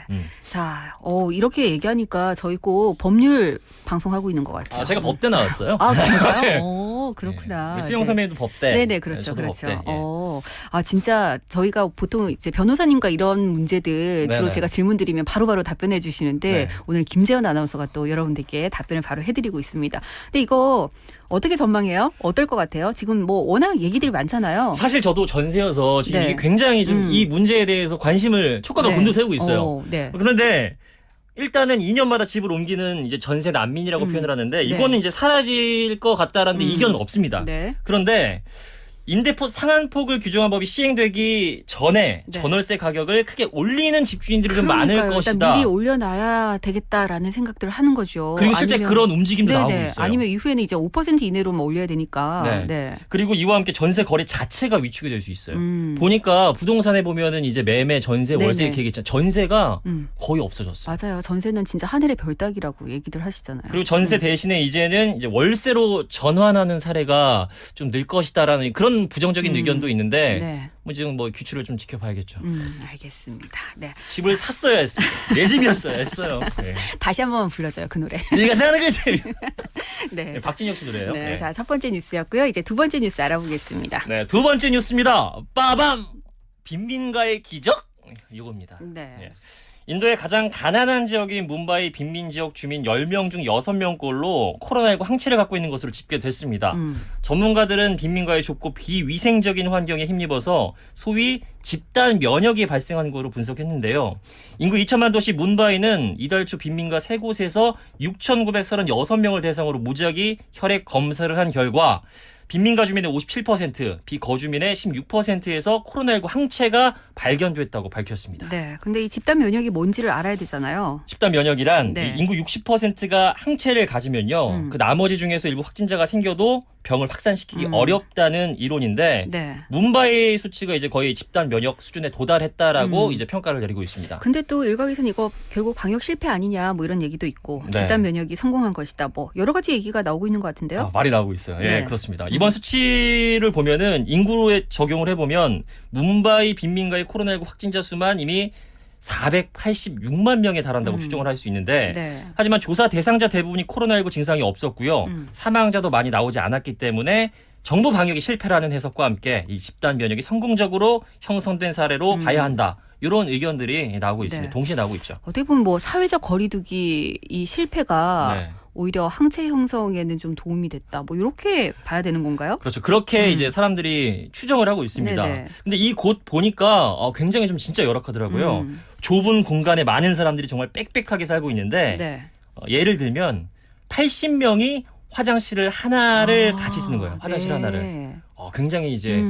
자, 이렇게 얘기하니까 저희 꼭 법률 방송하고 있는 것 같아요. 제가 법대 나왔어요. 아, 그런가요? 네. 그렇구나. 우리 수영 네. 선배님도 법대. 네네, 그렇죠. 저도 그렇죠. 법대. 예. 진짜 저희가 보통 이제 변호사님과 이런 문제들 주로 네네. 제가 질문 드리면 바로바로 답변해 주시는데 네. 오늘 김재현 아나운서가 또 여러분들께 답변을 바로 해드리고 있습니다. 근데 이거 어떻게 전망해요? 어떨 것 같아요? 지금 뭐 워낙 얘기들이 많잖아요. 사실 저도 전세여서 지금 네. 이게 굉장히 좀 이 문제에 대해서 관심을 촉각을 네. 곤두세우고 있어요. 네. 그런데 일단은 2년마다 집을 옮기는 이제 전세 난민이라고 표현을 하는데 이거는 네. 이제 사라질 것 같다라는 데 이견은 없습니다. 네. 그런데 임대폭 상한폭을 규정한 법이 시행되기 전에 네. 전월세 가격을 크게 올리는 집주인들이 좀 많을 그러니까요. 일단 것이다. 미리 올려놔야 되겠다라는 생각들을 하는 거죠. 그리고 실제 그런 움직임도 나오고 네네. 있어요. 아니면 이후에는 이제 5% 이내로만 올려야 되니까. 네. 네. 그리고 이와 함께 전세 거래 자체가 위축이 될 수 있어요. 보니까 부동산에 보면은 이제 매매, 전세, 월세 네네. 계획 있잖아요. 전세가 음. 거의 없어졌어요. 맞아요. 전세는 진짜 하늘의 별따기라고 얘기들 하시잖아요. 그리고 전세 대신에 이제는 이제 월세로 전환하는 사례가 좀 늘 것이다라는 그런 부정적인 의견도 있는데 네. 뭐 지금 뭐 규칙을 좀 지켜봐야겠죠. 알겠습니다. 네. 집을 샀어야 했습니다. 내 집이었어야 했어요. 네. 다시 한 번만 불러줘요, 그 노래. 네가 사는 거지. 네. 네, 박진혁 씨 노래예요. 네. 네. 자, 첫 번째 뉴스였고요. 이제 두 번째 뉴스 알아보겠습니다. 네, 두 번째 뉴스입니다. 빠밤! 빈민가의 기적? 이겁니다. 네. 예. 인도의 가장 가난한 지역인 뭄바이 빈민 지역 주민 10명 중 6명꼴로 코로나19 항체를 갖고 있는 것으로 집계됐습니다. 전문가들은 빈민가의 좁고 비위생적인 환경에 힘입어서 소위 집단 면역이 발생한 것으로 분석했는데요. 인구 2천만 도시 뭄바이는 이달 초 빈민가 3곳에서 6,936명을 대상으로 무작위 혈액 검사를 한 결과 빈민가 주민의 57%, 비거주민의 16%에서 코로나19 항체가 발견됐다고 밝혔습니다. 네. 근데 이 집단 면역이 뭔지를 알아야 되잖아요. 집단 면역이란 네. 이 인구 60%가 항체를 가지면요. 그 나머지 중에서 일부 확진자가 생겨도 병을 확산시키기 어렵다는 이론인데 네. 뭄바이 수치가 이제 거의 집단 면역 수준에 도달했다라고 이제 평가를 내리고 있습니다. 근데 또 일각에서는 이거 결국 방역 실패 아니냐 뭐 이런 얘기도 있고 네. 집단 면역이 성공한 것이다. 뭐 여러 가지 얘기가 나오고 있는 것 같은데요. 말이 나오고 있어요. 예, 네. 그렇습니다. 이번 수치를 보면은 인구에 적용을 해보면 뭄바이 빈민가의 코로나19 확진자 수만 이미 486만 명에 달한다고 추정을 할 수 있는데 네. 하지만 조사 대상자 대부분이 코로나19 증상이 없었고요. 사망자도 많이 나오지 않았기 때문에 정부 방역이 실패라는 해석과 함께 이 집단 면역이 성공적으로 형성된 사례로 봐야 한다. 이런 의견들이 나오고 있습니다. 네. 동시에 나오고 있죠. 어떻게 보면 뭐 사회적 거리두기 이 실패가 네. 오히려 항체 형성에는 좀 도움이 됐다. 뭐 이렇게 봐야 되는 건가요? 그렇죠. 그렇게 이제 사람들이 추정을 하고 있습니다. 네네. 근데 이 곳 보니까 굉장히 좀 진짜 열악하더라고요. 좁은 공간에 많은 사람들이 정말 빽빽하게 살고 있는데 네. 예를 들면 80명이 화장실을 하나를 같이 쓰는 거예요. 화장실 네. 하나를. 굉장히 이제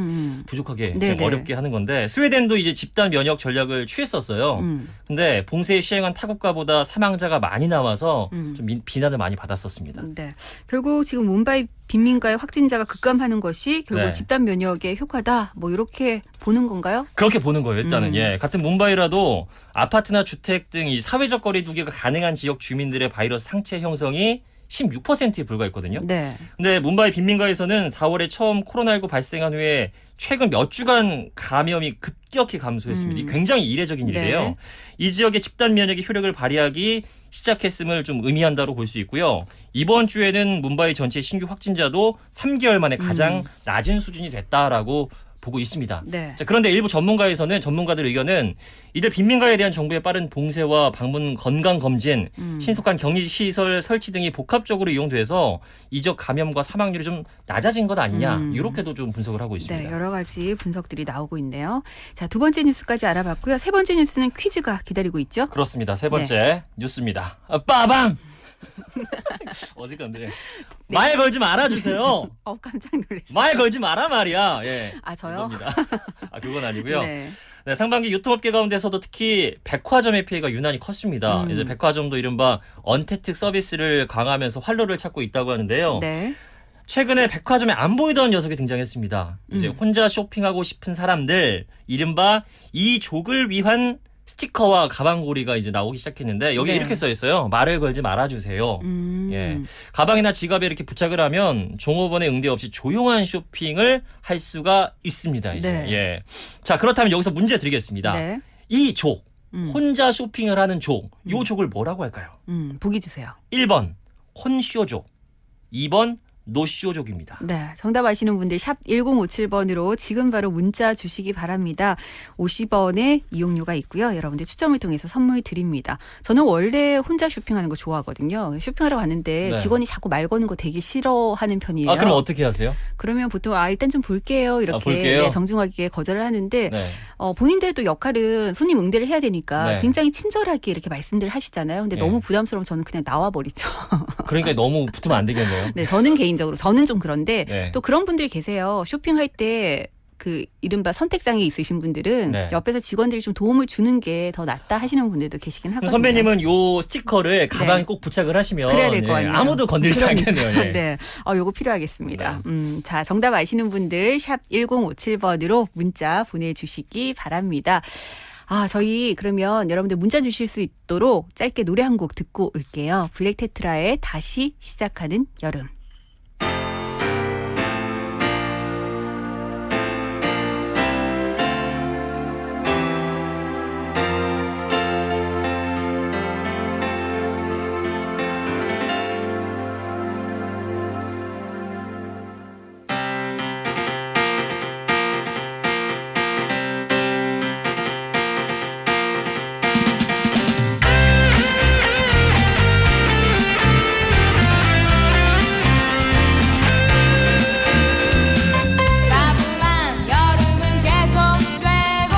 부족하게 좀 네네. 어렵게 하는 건데 스웨덴도 이제 집단 면역 전략을 취했었어요. 근데 봉쇄에 시행한 타국가보다 사망자가 많이 나와서 좀 비난을 많이 받았었습니다. 네. 결국 지금 뭄바이 빈민가의 확진자가 급감하는 것이 결국 네. 집단 면역의 효과다. 뭐 이렇게 보는 건가요? 그렇게 보는 거예요. 일단은 예, 같은 뭄바이라도 아파트나 주택 등 이 사회적 거리두기가 가능한 지역 주민들의 바이러스 상체 형성이 16%에 불과했거든요. 네. 근데 뭄바이 빈민가에서는 4월에 처음 코로나19 발생한 후에 최근 몇 주간 감염이 급격히 감소했습니다. 이게 굉장히 이례적인 일이에요. 네. 이 지역의 집단 면역의 효력을 발휘하기 시작했음을 좀 의미한다고 볼 수 있고요. 이번 주에는 뭄바이 전체 신규 확진자도 3개월 만에 가장 낮은 수준이 됐다라고 보고 있습니다. 네. 자, 그런데 일부 전문가들 의견은 이들 빈민가에 대한 정부의 빠른 봉쇄와 방문 건강 검진, 신속한 격리 시설 설치 등이 복합적으로 이용돼서 이적 감염과 사망률이 좀 낮아진 것 아니냐 이렇게도 좀 분석을 하고 있습니다. 네, 여러 가지 분석들이 나오고 있네요. 자, 두 번째 뉴스까지 알아봤고요. 세 번째 뉴스는 퀴즈가 기다리고 있죠. 그렇습니다. 세 번째 뉴스입니다. 빠밤. 어디 건데? 말 걸지 말아주세요. 깜짝 놀랐어요. 말 걸지 마라 말이야. 예. 아, 저요? 그겁니다. 그건 아니고요. 네. 네, 상반기 유통업계 가운데서도 특히 백화점의 피해가 유난히 컸습니다. 이제 백화점도 이른바 언택트 서비스를 강화하면서 활로를 찾고 있다고 하는데요. 네. 최근에 백화점에 안 보이던 녀석이 등장했습니다. 이제 혼자 쇼핑하고 싶은 사람들, 이른바 이족을 위한 스티커와 가방고리가 이제 나오기 시작했는데 여기 네. 이렇게 써 있어요. 말을 걸지 말아주세요. 예, 가방이나 지갑에 이렇게 부착을 하면 종업원의 응대 없이 조용한 쇼핑을 할 수가 있습니다. 이제. 네. 예. 자, 그렇다면 여기서 문제 드리겠습니다. 네. 이 족, 혼자 쇼핑을 하는 족, 요 족을 뭐라고 할까요? 보기 주세요. 1번 혼쇼족, 2번 노쇼족입니다. 네, 정답 아시는 분들 샵 1057번으로 지금 바로 문자 주시기 바랍니다. 50원의 이용료가 있고요. 여러분들 추첨을 통해서 선물 드립니다. 저는 원래 혼자 쇼핑하는 거 좋아하거든요. 쇼핑하러 갔는데 네. 직원이 자꾸 말 거는 거 되게 싫어하는 편이에요. 아, 그럼 어떻게 하세요? 그러면 보통 일단 좀 볼게요. 이렇게 볼게요? 네, 정중하게 거절을 하는데 네. 본인들도 역할은 손님 응대를 해야 되니까 네. 굉장히 친절하게 이렇게 말씀들을 하시잖아요. 근데 네. 너무 부담스러우면 저는 그냥 나와버리죠. 그러니까 너무 붙으면 안 되겠네요. 네, 저는 좀 그런데 네. 또 그런 분들 계세요. 쇼핑할 때 그 이른바 선택장애 있으신 분들은 네. 옆에서 직원들이 좀 도움을 주는 게 더 낫다 하시는 분들도 계시긴 하거든요. 선배님은 요 스티커를 가방에 네. 꼭 부착을 하시면 그래야 될 것 같네요. 아무도 건들지 그러니까. 않겠네요. 예. 네. 요거 필요하겠습니다. 자, 정답 아시는 분들 샵 1057번으로 문자 보내주시기 바랍니다. 저희 그러면 여러분들 문자 주실 수 있도록 짧게 노래 한 곡 듣고 올게요. 블랙테트라의 다시 시작하는 여름. 따분한 여름은 계속되고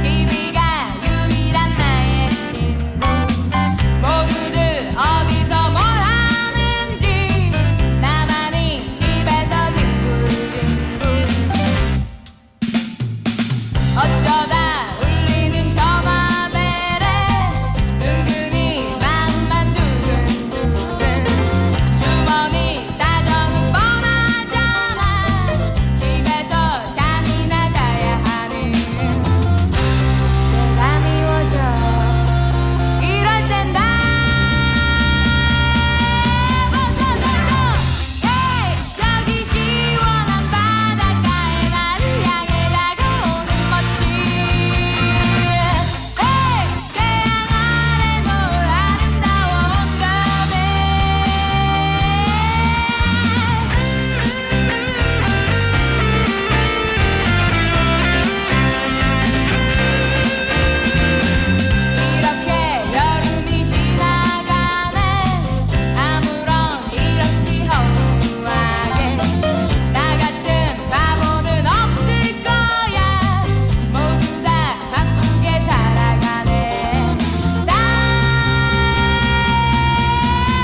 TV가 유일한 나의 친구 모두들 어디서 뭘 하는지 나만이 집에서 뒹굴뒹굴 어쩌다 울리는 전화벨에 은근히 맘만 두근두근 주머니 사정은 뻔하잖아 집에서 잠이나 자야 하는 내가 미워져 이럴 땐 나 벗어나줘 저기 시원한 바닷가에 나를 향해 다가오는 멋진 태양 아래 노을 아름다워 온다며 이렇게 여름이 지나가네 아무런 일 없이 허무하게 나 같은 바보는 없을 거야 모두 다 바쁘게 살아가네 나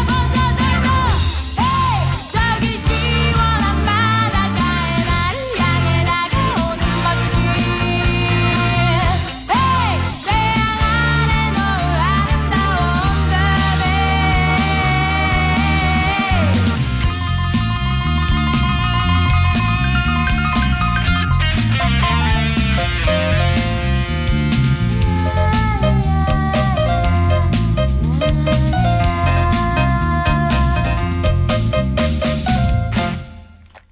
벗어들고 저기 시원한 바닷가에 나를 향해 다가오는 멋진 태양 아래 노을 아름다워 온다며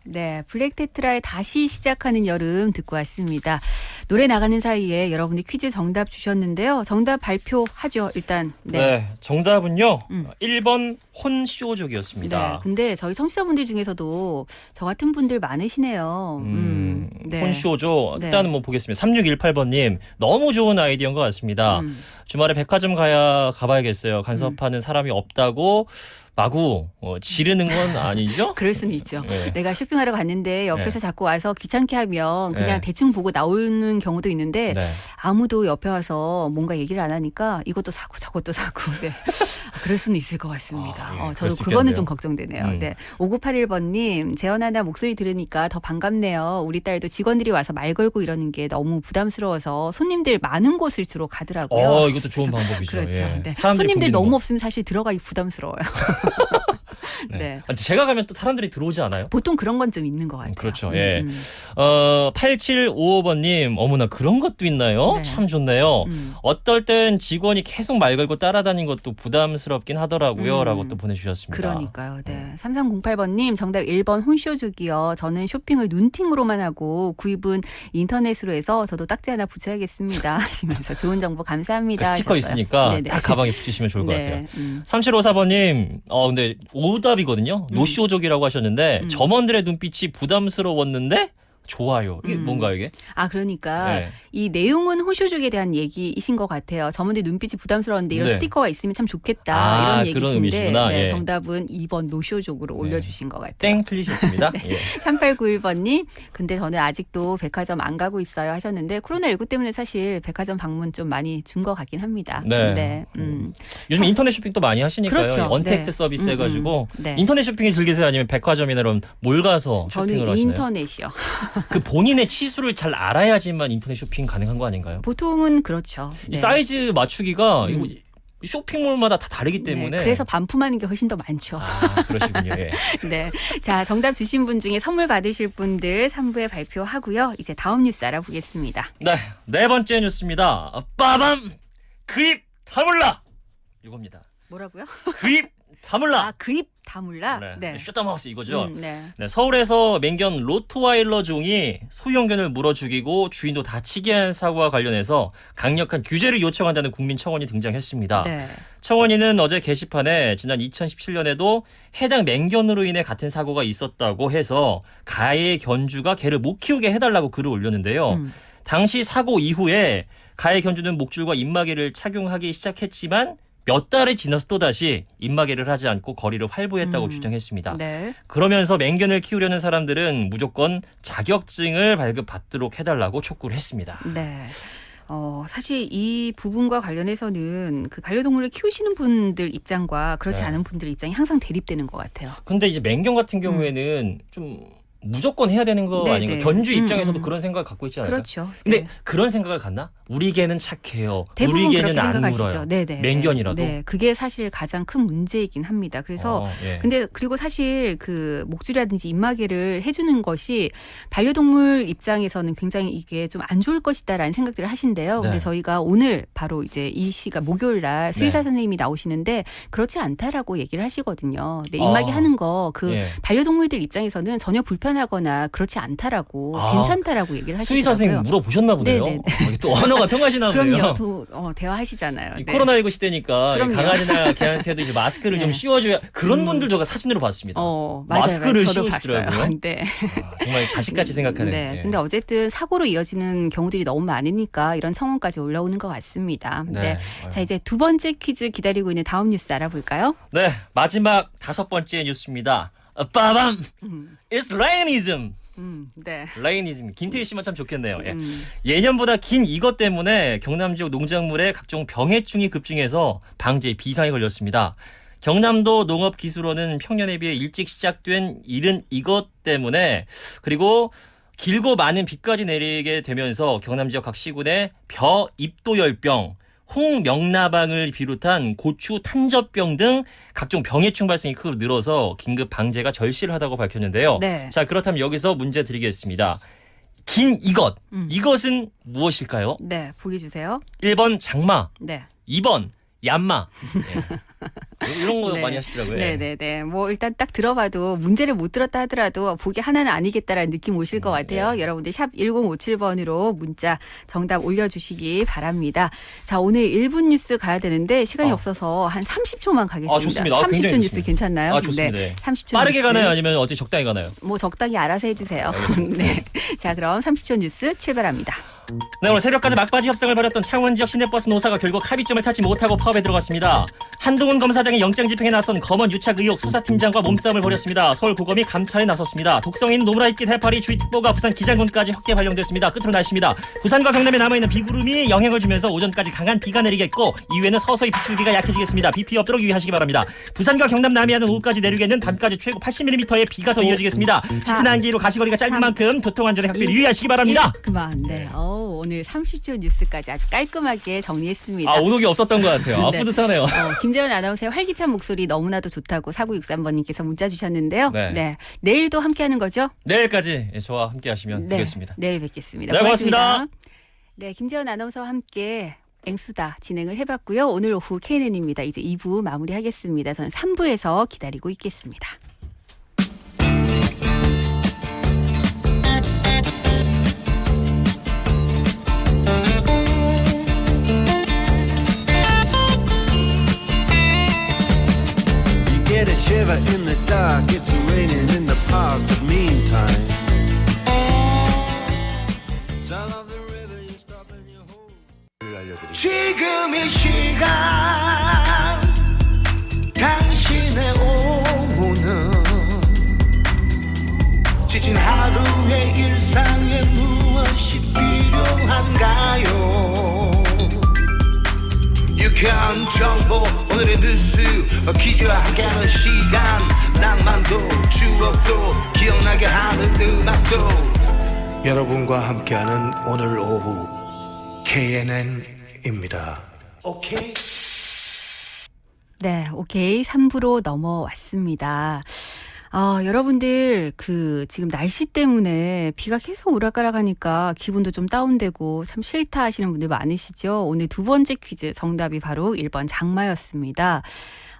네, 블랙테트라의 다시 시작하는 여름 듣고 왔습니다. 노래 나가는 사이에 여러분이 퀴즈 정답 주셨는데요. 정답 발표하죠. 일단 네, 정답은요. 1번 혼쇼족이었습니다. 네, 근데 저희 청취자분들 중에서도 저 같은 분들 많으시네요. 네. 혼쇼족 네. 일단은 뭐 보겠습니다. 3618번님 너무 좋은 아이디어인 것 같습니다. 주말에 백화점 가봐야겠어요. 간섭하는 사람이 없다고 마구 지르는 건 아니죠? 그럴 수는 있죠. 네. 내가 쇼핑하러 갔는데 옆에서 자꾸 와서 귀찮게 하면 그냥 네. 대충 보고 나오는 경우도 있는데 네. 아무도 옆에 와서 뭔가 얘기를 안 하니까 이것도 사고 저것도 사고 네. 그럴 수는 있을 것 같습니다. 아, 예, 그럴 저도 수 그거는 있겠네요. 좀 걱정되네요. 네. 5981번님 재현아나 목소리 들으니까 더 반갑네요. 우리 딸도 직원들이 와서 말 걸고 이러는 게 너무 부담스러워서 손님들 많은 곳을 주로 가더라고요. 이것도 좋은 방법이죠. 그렇죠. 예. 네. 사람들이 손님들 붐비는 너무 거. 없으면 사실 들어가기 부담스러워요. 네. 네. 제가 가면 또 사람들이 들어오지 않아요? 보통 그런 건 좀 있는 것 같아요. 그렇죠. 예. 8755번님, 어머나 그런 것도 있나요? 네. 참 좋네요. 어떨 땐 직원이 계속 말 걸고 따라다니는 것도 부담스럽긴 하더라고요. 라고 또 보내주셨습니다. 그러니까요. 네. 3308번님 정답 1번 혼쇼족이요. 저는 쇼핑을 눈팅으로만 하고 구입은 인터넷으로 해서 저도 딱지 하나 붙여야겠습니다. 하시면서 좋은 정보 감사합니다. 그 스티커 하셨어요. 있으니까 네네. 딱 가방에 붙이시면 좋을 것 네. 같아요. 3754번님, 근데 오답이거든요. 노쇼족이라고 하셨는데 점원들의 눈빛이 부담스러웠는데 좋아요. 이게 뭔가요, 이게? 그러니까 네. 이 내용은 호쇼족에 대한 얘기이신 것 같아요. 점원들 눈빛이 부담스러운데 이런 네. 스티커가 있으면 참 좋겠다. 이런 그런 얘기신데 의미시구나. 네, 예. 정답은 2번 노쇼족으로 올려주신 것 같아요. 땡 틀리셨습니다. 예. 3891번님, 근데 저는 아직도 백화점 안 가고 있어요 하셨는데 코로나19 때문에 사실 백화점 방문 좀 많이 준 것 같긴 합니다. 네. 요즘 인터넷 쇼핑 또 많이 하시니까요. 그렇죠. 언택트 네. 서비스 해가지고 네. 인터넷 쇼핑을 즐기세요? 아니면 백화점이나 이런 몰 가서 쇼핑을 저는 하시나요? 인터넷이요. 그 본인의 치수를 잘 알아야지만 인터넷 쇼핑 가능한 거 아닌가요? 보통은 그렇죠. 이 사이즈 맞추기가 이거 쇼핑몰마다 다 다르기 때문에. 네, 그래서 반품하는 게 훨씬 더 많죠. 그러시군요. 예. 네. 자, 정답 주신 분 중에 선물 받으실 분들 3부에 발표하고요. 이제 다음 뉴스 알아보겠습니다. 네 번째 뉴스입니다. 빠밤! 그 입 다물라! 이겁니다. 뭐라고요? 그 입 다물라! 그 입 다물라? 네. 슈타마우스 이거죠. 네. 네, 서울에서 맹견 로트와일러 종이 소형견을 물어 죽이고 주인도 다치게 한 사고와 관련해서 강력한 규제를 요청한다는 국민청원이 등장했습니다. 네. 청원인은 어제 게시판에 지난 2017년에도 해당 맹견으로 인해 같은 사고가 있었다고 해서 가해 견주가 개를 못 키우게 해달라고 글을 올렸는데요. 당시 사고 이후에 가해 견주는 목줄과 입마개를 착용하기 시작했지만 몇 달이 지나서 또다시 입마개를 하지 않고 거리를 활보했다고 주장했습니다. 네. 그러면서 맹견을 키우려는 사람들은 무조건 자격증을 발급받도록 해달라고 촉구를 했습니다. 네. 사실 이 부분과 관련해서는 그 반려동물을 키우시는 분들 입장과 그렇지 네. 않은 분들 입장이 항상 대립되는 것 같아요. 근데 이제 맹견 같은 경우에는 좀 무조건 해야 되는 거 네, 아닌가? 네. 견주 입장에서도 그런 생각을 갖고 있지 않을까? 그렇죠. 근데 네. 그런 생각을 갖나? 우리 개는 착해요. 대부분 우리 그렇게 개는 안 생각하시죠. 물어요. 네네. 맹견이라도. 네, 그게 사실 가장 큰 문제이긴 합니다. 그래서 예. 근데 그리고 사실 그 목줄이라든지 입마개를 해주는 것이 반려동물 입장에서는 굉장히 이게 좀 안 좋을 것이다라는 생각들을 하신대요. 네. 근데 저희가 오늘 바로 이제 이 시가 목요일 날 수의사 선생님이 나오시는데 그렇지 않다라고 얘기를 하시거든요. 근데 입마개 하는 거 그 예. 반려동물들 입장에서는 전혀 불편하거나 그렇지 않다라고 괜찮다라고 얘기를 하시더라고요. 수의사 선생님 물어보셨나 보네요. 네네. 이게 또 언어가 통하시나 보네요. 그럼요. 대화하시잖아요. 이 네. 코로나19 시대니까 그럼요. 강아지나 개한테도 이제 마스크를 네. 좀 씌워줘야 그런 분들 제가 사진으로 봤습니다. 맞아요. 마스크를 저도 씌우시더라고요. 봤어요. 네. 정말 자식같이 생각하는. 네. 예. 근데 어쨌든 사고로 이어지는 경우들이 너무 많으니까 이런 청원까지 올라오는 것 같습니다. 네. 자, 이제 두 번째 퀴즈 기다리고 있는 다음 뉴스 알아볼까요? 네, 마지막 5번째 뉴스입니다. 빠밤! It's Rainism. 네. 라이니즘. 김태희 씨만 참 좋겠네요. 예. 예년보다 긴 이것 때문에 경남 지역 농작물에 각종 병해충이 급증해서 방제 비상이 걸렸습니다. 경남도 농업기술원은 평년에 비해 일찍 시작된 이른 이것 때문에 그리고 길고 많은 비까지 내리게 되면서 경남 지역 각 시군에 벼 입도열병, 홍명나방을 비롯한 고추 탄저병 등 각종 병해충 발생이 크게 늘어서 긴급 방제가 절실하다고 밝혔는데요. 네. 자, 그렇다면 여기서 문제 드리겠습니다. 긴 이것. 이것은 무엇일까요? 네. 보기 주세요. 1번 장마, 네. 2번 얌마. 네. 이런 거 네. 많이 하시더라고요. 네네네. 뭐 일단 딱 들어봐도 문제를 못 들었다 하더라도 보기 하나는 아니겠다라는 느낌 오실 것 같아요. 여러분들 샵 1057번으로 문자 정답 올려주시기 바랍니다. 자, 오늘 1분 뉴스 가야 되는데 시간이 없어서 한 30초만 가겠습니다. 좋습니다. 30초 굉장히 뉴스 좋습니다. 괜찮나요? 좋습니다. 네. 30초 빠르게 뉴스. 가나요? 아니면 어떻게 적당히 가나요? 뭐 적당히 알아서 해주세요. 네. 자, 그럼 30초 뉴스 출발합니다. 네, 오늘 새벽까지 막바지 협상을 벌였던 창원 지역 시내버스 노사가 결국 합의점을 찾지 못하고 파업에 들어갔습니다. 한동훈 검사장이 영장 집행에 나선 검언 유착 의혹 수사팀장과 몸싸움을 벌였습니다. 서울고검이 감찰에 나섰습니다. 독성인 노무라 입긴 해파리 주의특보가 부산 기장군까지 확대 발령됐습니다. 끝으로 날씨입니다. 부산과 경남에 남아있는 비구름이 영향을 주면서 오전까지 강한 비가 내리겠고 이후에는 서서히 비추기가 약해지겠습니다. 비 피해 없도록 유의하시기 바랍니다. 부산과 경남 남해안은 오후까지 내리겠는 밤까지 최고 80mm의 비가 더 이어지겠습니다. 짙은 안개로 가시거리가 짧은 만큼 교통안전에 각별히 유의하시기 바랍니다. 그만. 네. 오늘 30초 뉴스까지 아주 깔끔하게 정리했습니다. 오독이 없었던 것 같아요. 네. 뿌듯하네요. 김재원 아나운서의 활기찬 목소리 너무나도 좋다고 4963번님께서 문자 주셨는데요. 네. 내일도 함께하는 거죠? 내일까지 저와 함께 하시면 되겠습니다. 내일 뵙겠습니다. 네, 고맙습니다. 네, 김재원 아나운서와 함께 앵수다 진행을 해봤고요. 오늘 오후 KNN입니다. 이제 2부 마무리하겠습니다. 저는 3부에서 기다리고 있겠습니다. Get a shiver in the dark, it's raining in the park, but meantime sound of the river, you stop and you hold. 지금 이 시간 당신의 오후는 지친 하루의 일상에 무엇이 필요한가요? 유쾌한 정보 오늘의 뉴스 퀴즈와 함께하는 시간 낭만도 추억도 기억나게 하는 음악도 여러분과 함께하는 오늘 오후 KNN입니다. 오케이? 네, 오케이. 3부로 넘어왔습니다. 여러분들 지금 날씨 때문에 비가 계속 오락가락하니까 기분도 좀 다운되고 참 싫다 하시는 분들 많으시죠. 오늘 두 번째 퀴즈 정답이 바로 1번 장마였습니다.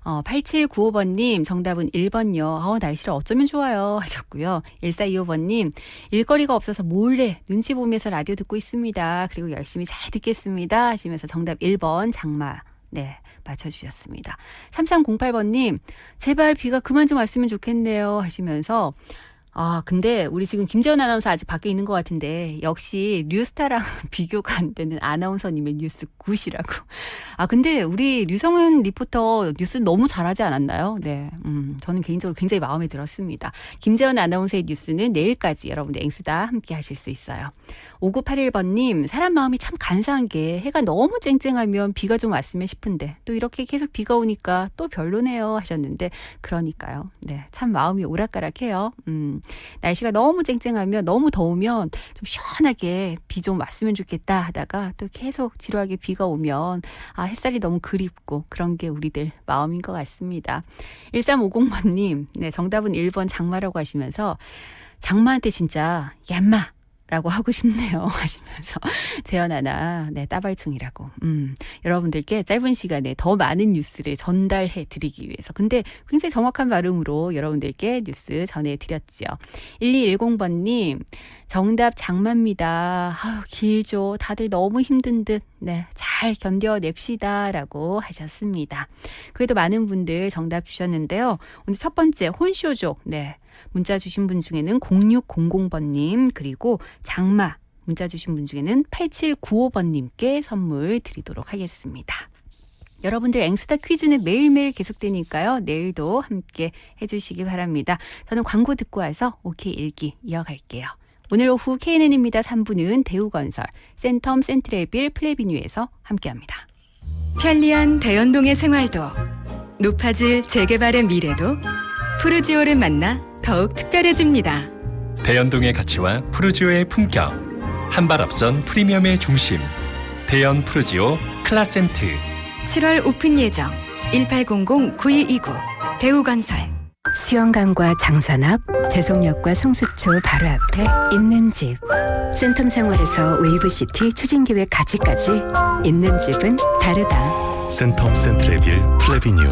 8795번님 정답은 1번요. 날씨를 어쩌면 좋아요 하셨고요. 1425번님 일거리가 없어서 몰래 눈치 보면서 라디오 듣고 있습니다. 그리고 열심히 잘 듣겠습니다 하시면서 정답 1번 장마. 네, 맞춰주셨습니다. 3308번님 제발 비가 그만 좀 왔으면 좋겠네요 하시면서 근데 우리 지금 김재원 아나운서 아직 밖에 있는 것 같은데 역시 뉴스타랑 비교가 안 되는 아나운서님의 뉴스 굿이라고. 근데 우리 류성은 리포터 뉴스 너무 잘하지 않았나요? 네, 저는 개인적으로 굉장히 마음에 들었습니다. 김재원 아나운서의 뉴스는 내일까지 여러분들 앵수다 함께 하실 수 있어요. 5981번님 사람 마음이 참 간사한 게 해가 너무 쨍쨍하면 비가 좀 왔으면 싶은데 또 이렇게 계속 비가 오니까 또 별로네요 하셨는데 그러니까요. 네, 참 마음이 오락가락해요. 날씨가 너무 쨍쨍하면 너무 더우면 좀 시원하게 비 좀 왔으면 좋겠다 하다가 또 계속 지루하게 비가 오면 햇살이 너무 그립고 그런 게 우리들 마음인 것 같습니다. 1350번님 네, 정답은 1번 장마라고 하시면서 장마한테 진짜 얌마 라고 하고 싶네요 하시면서 재현아나 네, 따발충이라고 여러분들께 짧은 시간에 더 많은 뉴스를 전달해 드리기 위해서 근데 굉장히 정확한 발음으로 여러분들께 뉴스 전해드렸죠. 1210번님 정답 장마입니다. 길죠. 다들 너무 힘든 듯 네, 잘 견뎌냅시다 라고 하셨습니다. 그래도 많은 분들 정답 주셨는데요. 오늘 첫 번째 혼쇼족 네. 문자 주신 분 중에는 0600번님 그리고 장마 문자 주신 분 중에는 8795번님께 선물 드리도록 하겠습니다. 여러분들 앵수다 퀴즈는 매일매일 계속되니까요. 내일도 함께 해주시기 바랍니다. 저는 광고 듣고 와서 오케이 읽기 이어갈게요. 오늘 오후 KNN입니다. 3부는 대우건설, 센텀 센트레빌 플레비뉴에서 함께합니다. 편리한 대연동의 생활도 높아질 재개발의 미래도 푸르지오를 만나 더욱 특별해집니다. 대연동의 가치와 푸르지오의 품격. 한 발 앞선 프리미엄의 중심. 대연 푸르지오 클라센트. 7월 오픈 예정 1800-9229 대우건설. 수영강과 장산앞, 제송역과 성수초 바로 앞에 있는 집. 센텀 생활에서 웨이브시티 추진계획 가치까지 있는 집은 다르다. 센텀 센트레빌 플래비뉴.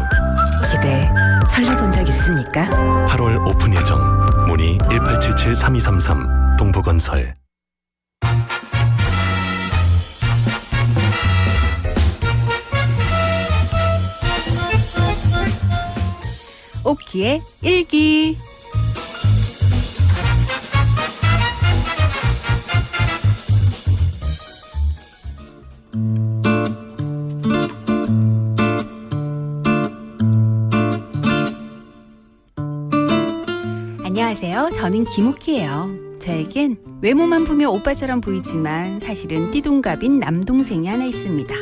집에 설레본 적 있습니까? 8월 오픈 예정. 문의 1877-3233 동부건설. 오키의 일기. 안녕하세요. 저는 김옥희예요. 저에겐 외모만 보면 오빠처럼 보이지만 사실은 띠동갑인 남동생이 하나 있습니다.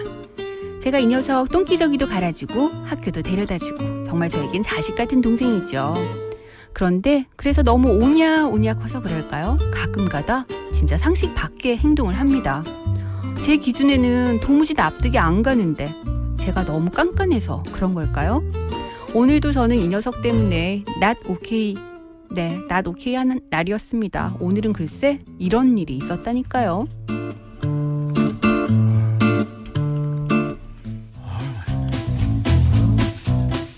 제가 이 녀석 똥기저귀도 갈아주고 학교도 데려다주고 정말 저에겐 자식 같은 동생이죠. 그런데 그래서 너무 오냐 커서 그럴까요? 가끔가다 진짜 상식 밖의 행동을 합니다. 제 기준에는 도무지 납득이 안 가는데 제가 너무 깐깐해서 그런 걸까요? 오늘도 저는 이 녀석 때문에 not okay 하는 날이었습니다. 오늘은 글쎄 이런 일이 있었다니까요.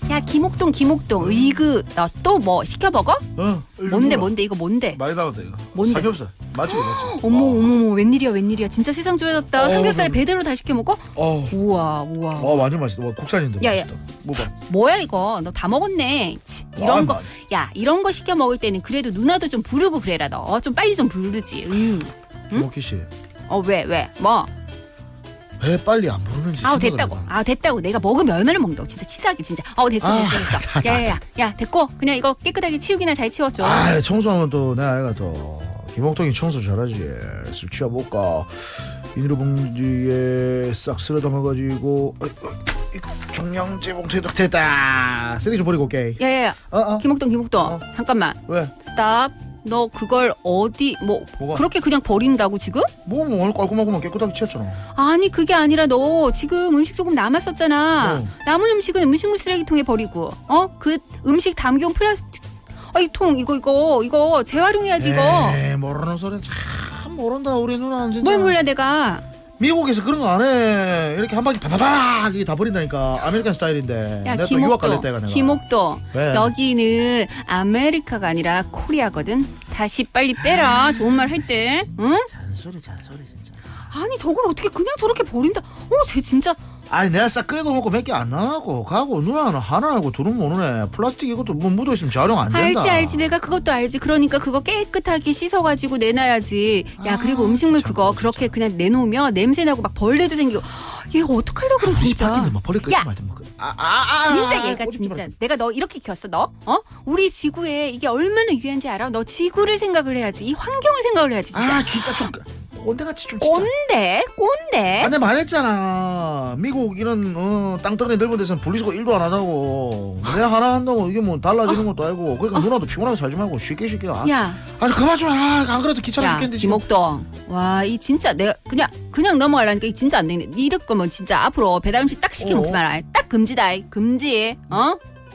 야 김옥동 으이그 너 또 뭐 시켜 먹어? 뭔데 이거 뭔데? 많이 나왔다 이거. 뭔데? 삼겹살. 맞지? 어머 웬일이야 진짜 세상 좋아졌다. 삼겹살을 배대로 다 시켜 먹어? 우와. 완전 맛있다. 와, 국산인데 야, 맛있다. 먹어봐. 뭐야 이거 너 다 먹었네. 이런 거 이런 거 시켜 먹을 때는 그래도 누나도 좀 부르고 그래라. 너 좀 빨리 좀 부르지. 김옥희 씨. 왜 뭐? 왜 빨리 안 부르는지 됐다고. 내가 먹으면 얼마나 먹는다고. 진짜 치사하게 진짜. 됐어. 야 됐고 그냥 이거 깨끗하게 치우기나 잘 치워줘. 청소하면 또 내 아이가 또 김옥동이 청소 잘하지. 쓱 치워볼까. 비닐봉지에 싹 쓸어 담아가지고 이거 종량제 봉투에 됐다. 쓰레기 좀 버리고 올게. 야야야. 김옥동. 잠깐만. 왜? 스탑. 너 그걸 어디 뭐가? 그렇게 그냥 버린다고 지금? 뭐 오늘 깔끔하고만 깨끗하게 치웠잖아. 아니 그게 아니라 너 지금 음식 조금 남았었잖아. 남은 음식은 음식물 쓰레기통에 버리고 그 음식 담겨온 플라스틱 이 통 이거 재활용해야지 이거. 모르는 소리는 참 모른다 우리 누나는 진짜. 뭘 몰라 내가. 미국에서 그런 거 안 해. 이렇게 한 바퀴 바바박 이게 다 버린다니까. 아메리칸 스타일인데. 야 내가 또 유학 갈랬다 이가 내가. 김옥동. 왜? 여기는 아메리카가 아니라 코리아거든. 다시 빨리 빼라. 좋은 말 할 때. 응? 잔소리 진짜. 아니 저걸 어떻게 그냥 저렇게 버린다. 쟤 진짜. 아니 내가 싹 끌고 먹고 몇 개 안 나가고 가고 누나는 하나 알고 둘은 모르네. 플라스틱 이것도 뭐 묻어있으면 재활용 안 된다. 알지 내가 그것도 알지. 그러니까 그거 깨끗하게 씻어가지고 내놔야지. 야 그리고 음식물 그거 그렇게 그냥 내놓으면 냄새나고 막 벌레도 생기고 얘가 어떡하려고 그래 진짜. 밖에 뭐 버릴 거 있지 말든 뭐. 진짜 얘가 진짜 내가 너 이렇게 키웠어 너? 우리 지구에 이게 얼마나 유해한지 알아? 너 지구를 생각을 해야지. 이 환경을 생각을 해야지 진짜. 진짜 좀 꼰대같이 좀 진짜. 꼰대? 내가 말했잖아. 미국 이런 땅덩어리 넓은 데서는 분리수거 1도 안 하다고. 내가 하나 한다고 이게 뭐 달라지는 것도 아니고. 그러니까 누나도 피곤하게 살지 말고 쉽게 야 그만 좀 해라. 안 그래도 귀찮아 죽겠는데 지금. 김옥동 와 이 진짜 내가 그냥 넘어가려니까 이 진짜 안 되네. 이럴 거면 진짜 앞으로 배달 음식 딱 시켜 먹지 마라. 딱 금지다. 금지.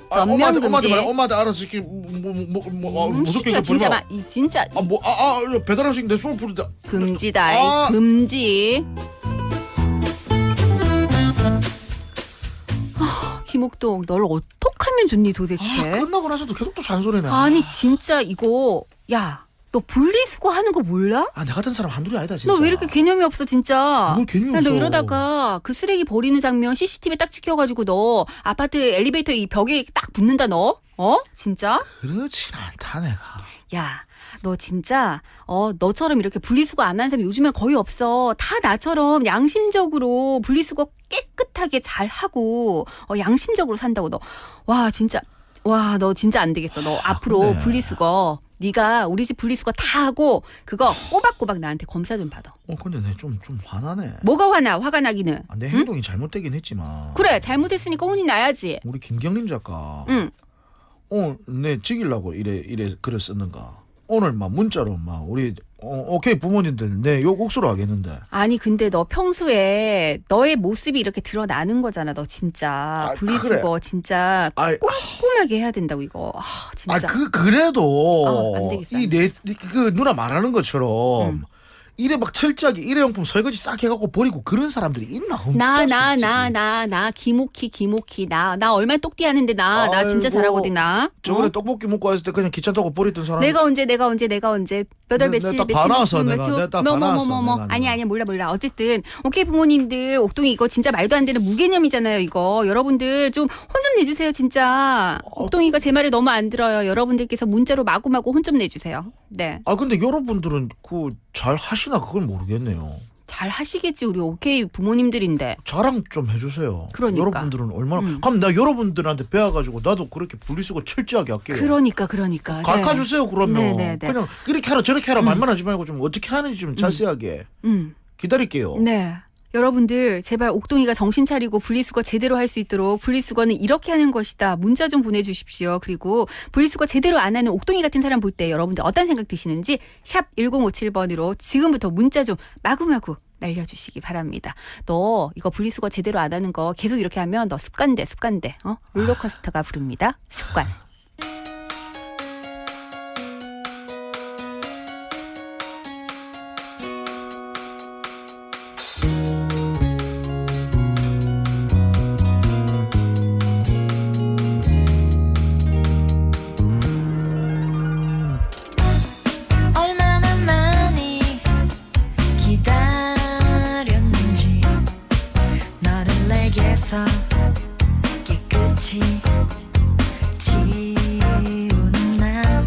전면 금지. 엄마한테 알아서 시키 무섭게 시켜 진짜 이 진짜 배달 음식 내 수업 부르다. 금지다. 금지. 김옥동 널 어떡하면 좋니 도대체? 끝나고 나서도 계속 또 잔소리네. 아니 진짜 이거 너 분리수거 하는 거 몰라? 내 같은 사람 한둘이 아니다 진짜. 너 왜 이렇게 개념이 없어 진짜? 뭘 개념이 없어. 너 이러다가 그 쓰레기 버리는 장면 CCTV에 딱 찍혀가지고 너 아파트 엘리베이터 이 벽에 딱 붙는다 너? 진짜? 그렇진 않다 내가. 야 너 진짜 너처럼 이렇게 분리수거 안 하는 사람이 요즘엔 거의 없어. 다 나처럼 양심적으로 분리수거 깨끗하게 잘 하고 양심적으로 산다고 너. 와 너 진짜 안 되겠어. 너 앞으로 근데. 분리수거 네가 우리 집 분리수거 다 하고 그거 꼬박꼬박 나한테 검사 좀 받아. 근데 내 좀 화나네. 뭐가 화가 나기는. 내 행동이 잘못되긴 했지만. 그래 잘못했으니까 혼이 나야지. 우리 김경림 작가. 내 찍으려고 이래 글을 썼는가. 오늘 막 문자로 막 우리 오케이 부모님들 내 욕 옥수로 하겠는데. 아니 근데 너 평소에 너의 모습이 이렇게 드러나는 거잖아. 너 진짜 분리수거 그래. 진짜 꼼꼼하게 해야 된다고 이거. 진짜. 그래도 안 되겠어. 이 내 그 누나 말하는 것처럼 이래 막 철저하게 일회용품 설거지 싹 해갖고 버리고 그런 사람들이 있나? 나 기모키 나 얼마나 똑띠하는데 나 진짜 아이고, 잘하거든 나. 저번에 떡볶이 먹고 왔을 때 그냥 귀찮다고 버렸던 사람. 내가 언제 몇 월 며칠 딱 봐놔서 내가 딱 봐놔서 내가. 아니야 몰라 어쨌든 오케이 부모님들 옥동이 이거 진짜 말도 안 되는 무개념이잖아요 이거. 여러분들 좀 혼 좀 내주세요 진짜. 옥동이가 제 말을 너무 안 들어요. 여러분들께서 문자로 마구마구 혼 좀 내주세요. 네. 아 근데 여러분들은 그 잘 하시나 그걸 모르겠네요. 잘 하시겠지 우리 오케이 부모님들인데. 자랑 좀 해주세요. 그러니까. 여러분들은 얼마나 그럼 나 여러분들한테 배워가지고 나도 그렇게 분리수거 철저하게 할게요. 그러니까. 가르쳐주세요 그러면. 네. 그냥 이렇게 하라 저렇게 하라 말만 하지 말고 좀 어떻게 하는지 좀 자세하게 기다릴게요. 네. 여러분들 제발 옥동이가 정신 차리고 분리수거 제대로 할 수 있도록 분리수거는 이렇게 하는 것이다. 문자 좀 보내주십시오. 그리고 분리수거 제대로 안 하는 옥동이 같은 사람 볼 때 여러분들 어떤 생각 드시는지 샵 1057번으로 지금부터 문자 좀 마구마구 날려주시기 바랍니다. 너 이거 분리수거 제대로 안 하는 거 계속 이렇게 하면 너 습관돼. 롤러코스터가 부릅니다. 습관. 얼마나 많이 기다렸는지 너를 내게서 깨끗이 지우는 난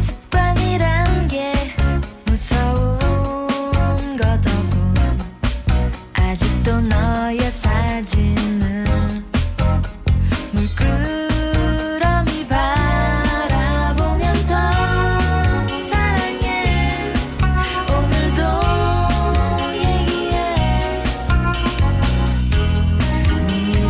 습관이란 게 무서운 거더군. 아직도 너의 사진은 물끄러미 바라보면서 사랑해 오늘도 얘기해. 미련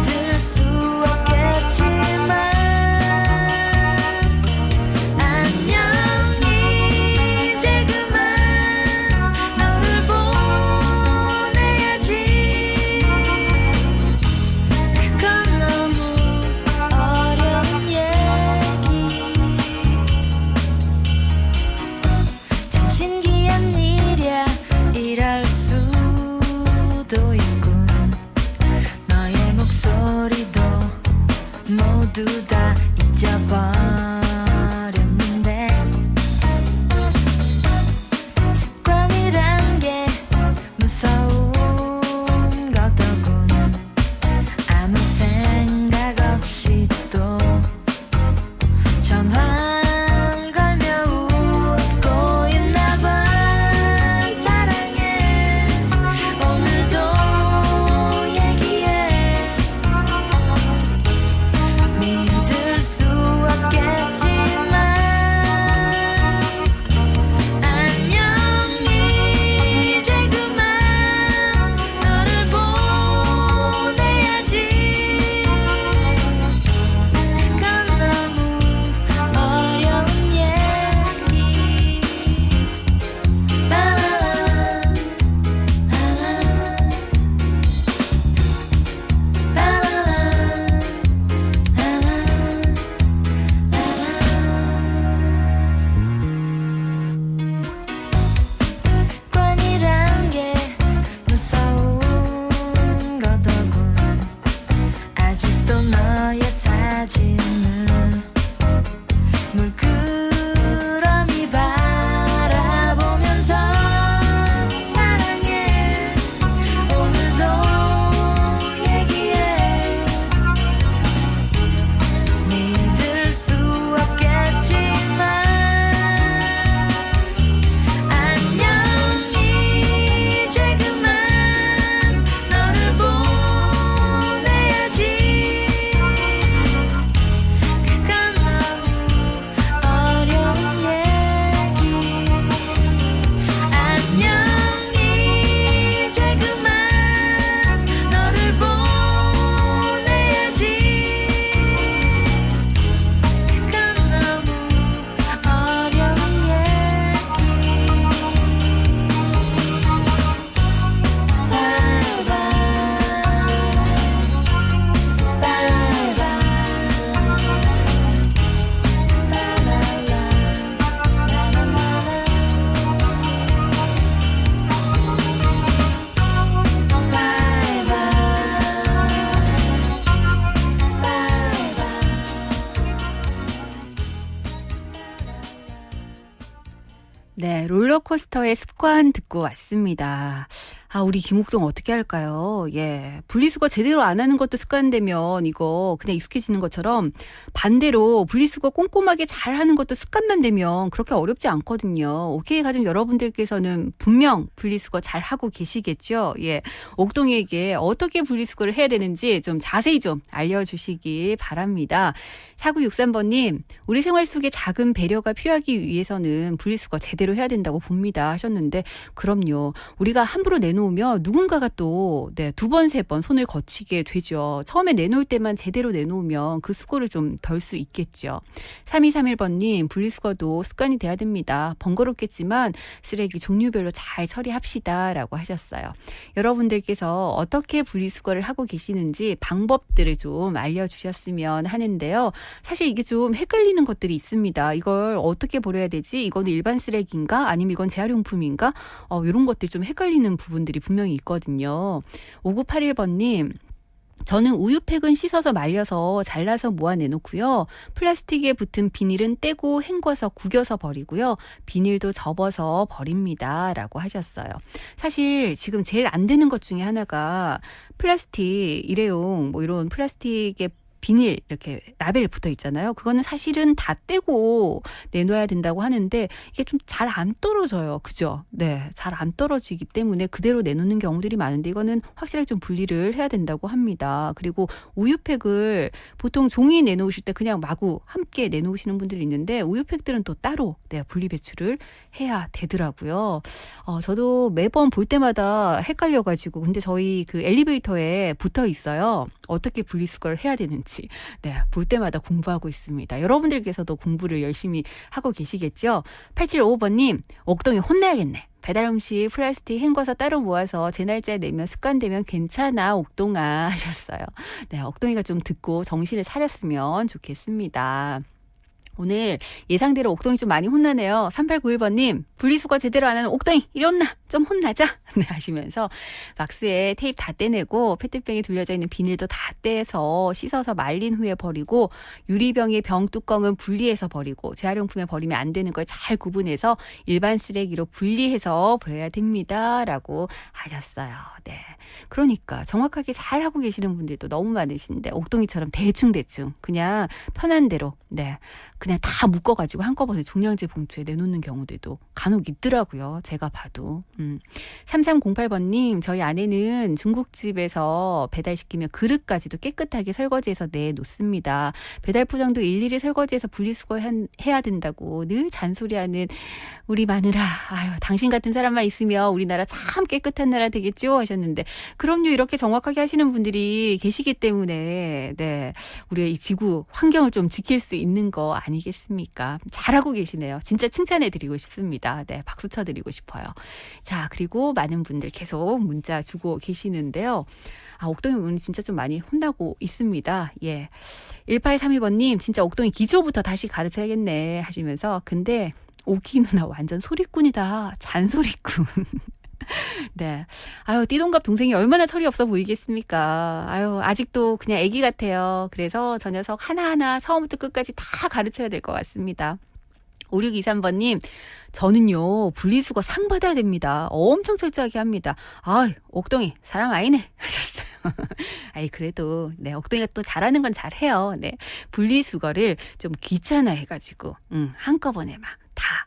롤러코스터의 습관 듣고 왔습니다. 아, 우리 김옥동 어떻게 할까요? 예. 분리수거 제대로 안 하는 것도 습관되면 이거 그냥 익숙해지는 것처럼 반대로 분리수거 꼼꼼하게 잘 하는 것도 습관만 되면 그렇게 어렵지 않거든요. 오케이 가족 여러분들께서는 분명 분리수거 잘 하고 계시겠죠? 예. 옥동에게 어떻게 분리수거를 해야 되는지 좀 자세히 좀 알려주시기 바랍니다. 4963번님, 우리 생활 속에 작은 배려가 필요하기 위해서는 분리수거 제대로 해야 된다고 봅니다 하셨는데, 그럼요. 우리가 함부로 내놓으면 누군가가 또 두 번, 세 번 손을 거치게 되죠. 처음에 내놓을 때만 제대로 내놓으면 그 수고를 좀 덜 수 있겠죠. 3231번님, 분리수거도 습관이 돼야 됩니다. 번거롭겠지만 쓰레기 종류별로 잘 처리합시다 라고 하셨어요. 여러분들께서 어떻게 분리수거를 하고 계시는지 방법들을 좀 알려주셨으면 하는데요. 사실 이게 좀 헷갈리는 것들이 있습니다. 이걸 어떻게 버려야 되지? 이거는 일반 쓰레기인가? 아니면 이건 재활용품인가? 이런 것들 좀 헷갈리는 부분들이 분명히 있거든요. 5981번님. 저는 우유팩은 씻어서 말려서 잘라서 모아내놓고요. 플라스틱에 붙은 비닐은 떼고 헹궈서 구겨서 버리고요. 비닐도 접어서 버립니다. 라고 하셨어요. 사실 지금 제일 안 되는 것 중에 하나가 플라스틱, 일회용 뭐 이런 플라스틱에 비닐 이렇게 라벨 붙어 있잖아요. 그거는 사실은 다 떼고 내놔야 된다고 하는데 이게 좀 잘 안 떨어져요. 그죠? 네, 잘 안 떨어지기 때문에 그대로 내놓는 경우들이 많은데 이거는 확실하게 좀 분리를 해야 된다고 합니다. 그리고 우유팩을 보통 종이 내놓으실 때 그냥 마구 함께 내놓으시는 분들이 있는데 우유팩들은 또 따로 분리 배출을 해야 되더라고요. 저도 매번 볼 때마다 헷갈려가지고 근데 저희 그 엘리베이터에 붙어 있어요. 어떻게 분리수거를 해야 되는지 볼 때마다 공부하고 있습니다. 여러분들께서도 공부를 열심히 하고 계시겠죠? 8755번님, 옥동이 혼나야겠네. 배달음식 플라스틱 헹궈서 따로 모아서 제 날짜에 내면 습관되면 괜찮아 옥동아 하셨어요. 네, 옥동이가 좀 듣고 정신을 차렸으면 좋겠습니다. 오늘 예상대로 옥동이 좀 많이 혼나네요. 3891번님, 분리수거 제대로 안 하는 옥동이 이리 혼나, 좀 혼나자 하시면서 박스에 테이프 다 떼내고 페트병에 둘려져 있는 비닐도 다 떼서 씻어서 말린 후에 버리고 유리병의 병 뚜껑은 분리해서 버리고 재활용품에 버리면 안 되는 걸 잘 구분해서 일반 쓰레기로 분리해서 버려야 됩니다. 라고 하셨어요. 네, 그러니까 정확하게 잘 하고 계시는 분들도 너무 많으신데 옥동이처럼 대충 그냥 편한 대로 그냥 다 묶어가지고 한꺼번에 종량제 봉투에 내놓는 경우들도 간혹 있더라고요. 제가 봐도. 3308번님, 저희 아내는 중국집에서 배달시키면 그릇까지도 깨끗하게 설거지해서 내놓습니다. 배달 포장도 일일이 설거지해서 분리수거해야 된다고 늘 잔소리하는 우리 마누라. 아유, 당신 같은 사람만 있으면 우리나라 참 깨끗한 나라 되겠죠? 하셨는데 그럼요. 이렇게 정확하게 하시는 분들이 계시기 때문에 우리의 이 지구 환경을 좀 지킬 수 있는 거 아니겠습니까? 잘하고 계시네요. 진짜 칭찬해드리고 싶습니다. 네, 박수 쳐드리고 싶어요. 자, 그리고 많은 분들 계속 문자 주고 계시는데요. 옥동이 오늘 진짜 좀 많이 혼나고 있습니다. 예. 1832번님, 진짜 옥동이 기초부터 다시 가르쳐야겠네 하시면서 근데 오키 누나 완전 소리꾼이다. 잔소리꾼. 네. 아유, 띠동갑 동생이 얼마나 철이 없어 보이겠습니까? 아유, 아직도 그냥 애기 같아요. 그래서 저 녀석 하나하나 처음부터 끝까지 다 가르쳐야 될 것 같습니다. 5623번님, 저는요, 분리수거 상 받아야 됩니다. 엄청 철저하게 합니다. 옥동이, 사람 아니네. 하셨어요. 그래도, 옥동이가 또 잘하는 건 잘해요. 분리수거를 좀 귀찮아해가지고, 한꺼번에 막 다.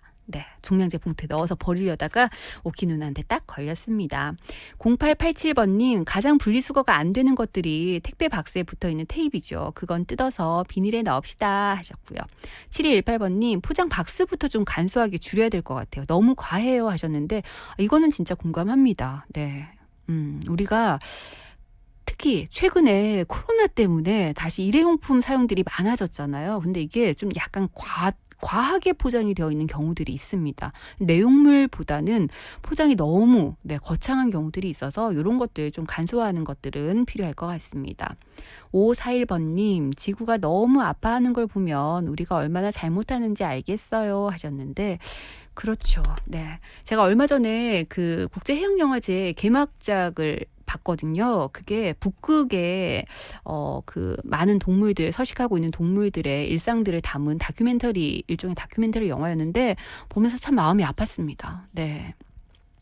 종량제 봉투에 넣어서 버리려다가 오키 누나한테 딱 걸렸습니다. 0887번님, 가장 분리수거가 안 되는 것들이 택배 박스에 붙어있는 테이프죠. 그건 뜯어서 비닐에 넣읍시다 하셨고요. 7218번님, 포장 박스부터 좀 간소하게 줄여야 될 것 같아요. 너무 과해요 하셨는데 이거는 진짜 공감합니다. 우리가 특히 최근에 코로나 때문에 다시 일회용품 사용들이 많아졌잖아요. 근데 이게 좀 약간 과하게 포장이 되어 있는 경우들이 있습니다. 내용물보다는 포장이 너무 거창한 경우들이 있어서 이런 것들 좀 간소화하는 것들은 필요할 것 같습니다. 5541번님, 지구가 너무 아파하는 걸 보면 우리가 얼마나 잘못하는지 알겠어요 하셨는데 그렇죠. 제가 얼마 전에 그 국제해양영화제 개막작을 봤거든요. 그게 북극에 그 많은 동물들 서식하고 있는 동물들의 일상들을 담은 다큐멘터리 일종의 다큐멘터리 영화였는데 보면서 참 마음이 아팠습니다. 네.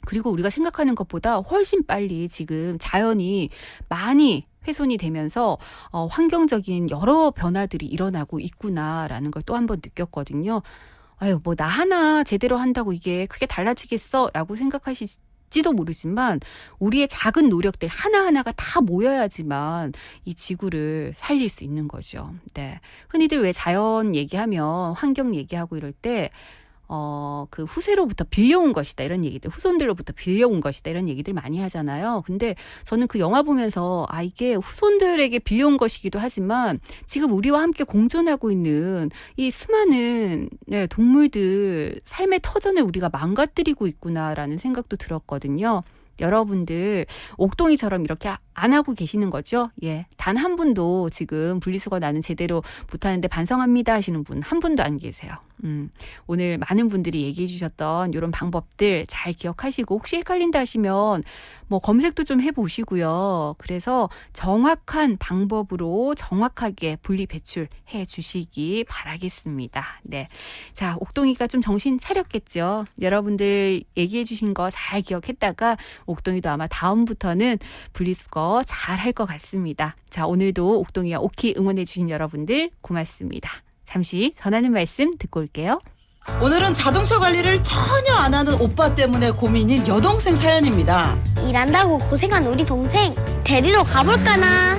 그리고 우리가 생각하는 것보다 훨씬 빨리 지금 자연이 많이 훼손이 되면서 환경적인 여러 변화들이 일어나고 있구나라는 걸 또 한 번 느꼈거든요. 아유, 뭐 나 하나 제대로 한다고 이게 크게 달라지겠어라고 생각하실지도 모르지만 우리의 작은 노력들 하나하나가 다 모여야지만 이 지구를 살릴 수 있는 거죠. 네. 흔히들 왜 자연 얘기하면 환경 얘기하고 이럴 때 그 후세로부터 빌려온 것이다 이런 얘기들, 후손들로부터 빌려온 것이다 이런 얘기들 많이 하잖아요. 근데 저는 그 영화 보면서 이게 후손들에게 빌려온 것이기도 하지만 지금 우리와 함께 공존하고 있는 이 수많은 동물들 삶의 터전을 우리가 망가뜨리고 있구나라는 생각도 들었거든요. 여러분들 옥동이처럼 이렇게 안 하고 계시는 거죠? 예. 단 한 분도 지금 분리수거 나는 제대로 못하는데 반성합니다 하시는 분 한 분도 안 계세요. 오늘 많은 분들이 얘기해 주셨던 이런 방법들 잘 기억하시고 혹시 헷갈린다 하시면 뭐 검색도 좀 해보시고요. 그래서 정확한 방법으로 정확하게 분리 배출해 주시기 바라겠습니다. 네. 자, 옥동이가 좀 정신 차렸겠죠? 여러분들 얘기해 주신 거 잘 기억했다가 옥동이도 아마 다음부터는 분리수거 잘 할 것 같습니다. 자, 오늘도 옥동이와 오키 응원해 주신 여러분들 고맙습니다. 잠시 전하는 말씀 듣고 올게요. 오늘은 자동차 관리를 전혀 안 하는 오빠 때문에 고민인 여동생 사연입니다. 일한다고 고생한 우리 동생 데리러 가볼까나?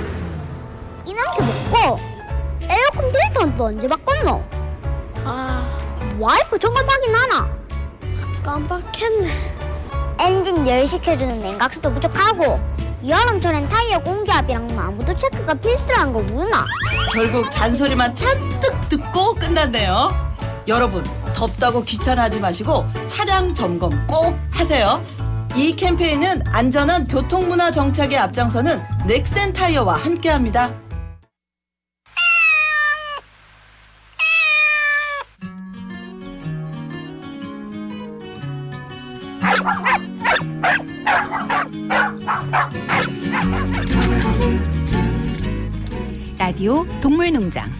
이 냄새 먹고 에어컨 필터는 또 언제 바꿨노? 와이프 점검하긴 하나? 깜빡했네. 엔진 열 식혀주는 냉각수도 부족하고 여름철엔 타이어 공기압이랑 마모도 체크가 필수라는 거 모르나? 결국 잔소리만 잔뜩 듣고 끝났네요. 여러분, 덥다고 귀찮아하지 마시고 차량 점검 꼭 하세요. 이 캠페인은 안전한 교통문화 정착에 앞장서는 넥센 타이어와 함께합니다. 라디오 동물농장.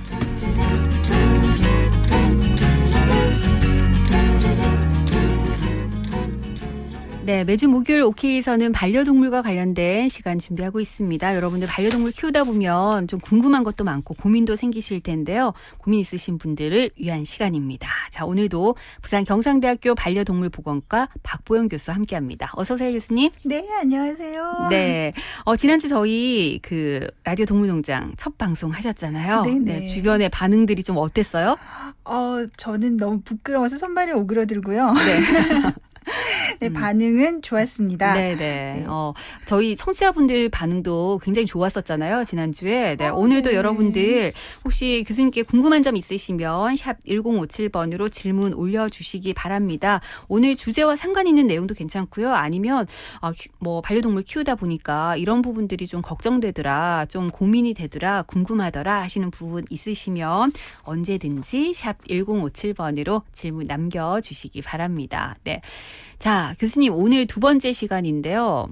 네, 매주 목요일 오케이에서는 반려동물과 관련된 시간 준비하고 있습니다. 여러분들 반려동물 키우다 보면 좀 궁금한 것도 많고 고민도 생기실 텐데요. 고민 있으신 분들을 위한 시간입니다. 자, 오늘도 부산 경상대학교 반려동물보건과 박보영 교수와 함께합니다. 어서 오세요, 교수님. 네, 안녕하세요. 네, 지난주 저희 그 라디오 동물농장 첫 방송 하셨잖아요. 네, 주변의 반응들이 좀 어땠어요? 저는 너무 부끄러워서 손발이 오그러들고요. 네. 네, 반응은 좋았습니다. 네. 저희 청취자분들 반응도 굉장히 좋았었잖아요, 지난주에. 네, 오늘도 여러분들 혹시 교수님께 궁금한 점 있으시면 샵 1057번으로 질문 올려주시기 바랍니다. 오늘 주제와 상관 있는 내용도 괜찮고요. 아니면 뭐 반려동물 키우다 보니까 이런 부분들이 좀 걱정되더라, 좀 고민이 되더라, 궁금하더라 하시는 부분 있으시면 언제든지 샵 1057번으로 질문 남겨주시기 바랍니다. 네. 자, 교수님 오늘 두 번째 시간인데요.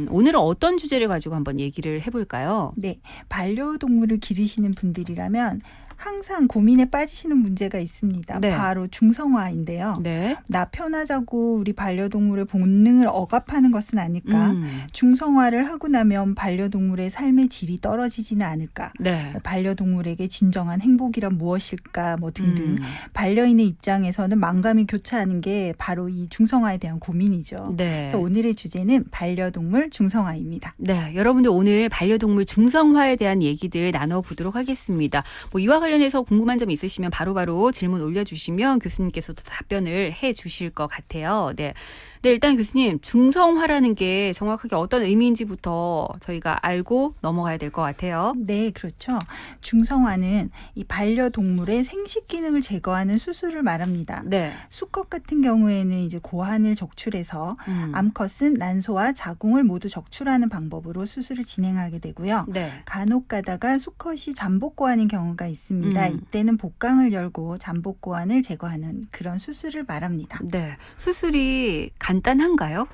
오늘은 어떤 주제를 가지고 한번 얘기를 해볼까요? 네, 반려동물을 기르시는 분들이라면 항상 고민에 빠지시는 문제가 있습니다. 네. 바로 중성화인데요. 네. 나 편하자고 우리 반려동물의 본능을 억압하는 것은 아닐까? 중성화를 하고 나면 반려동물의 삶의 질이 떨어지지는 않을까? 네. 반려동물에게 진정한 행복이란 무엇일까? 뭐 등등. 반려인의 입장에서는 만감이 교차하는 게 바로 이 중성화에 대한 고민이죠. 네. 그래서 오늘의 주제는 반려동물 중성화입니다. 네, 여러분들 오늘 반려동물 중성화에 대한 얘기들 나눠보도록 하겠습니다. 뭐 이와 관련해서 궁금한 점 있으시면 바로바로 질문 올려주시면 교수님께서도 답변을 해 주실 것 같아요. 네. 네, 일단 교수님 중성화라는 게 정확하게 어떤 의미인지부터 저희가 알고 넘어가야 될 것 같아요. 네, 그렇죠. 중성화는 이 반려동물의 생식 기능을 제거하는 수술을 말합니다. 네. 수컷 같은 경우에는 이제 고환을 적출해서 암컷은 난소와 자궁을 모두 적출하는 방법으로 수술을 진행하게 되고요. 네. 간혹 가다가 수컷이 잠복고환인 경우가 있습니다. 이때는 복강을 열고 잠복고환을 제거하는 그런 수술을 말합니다. 네. 수술이 간단한가요?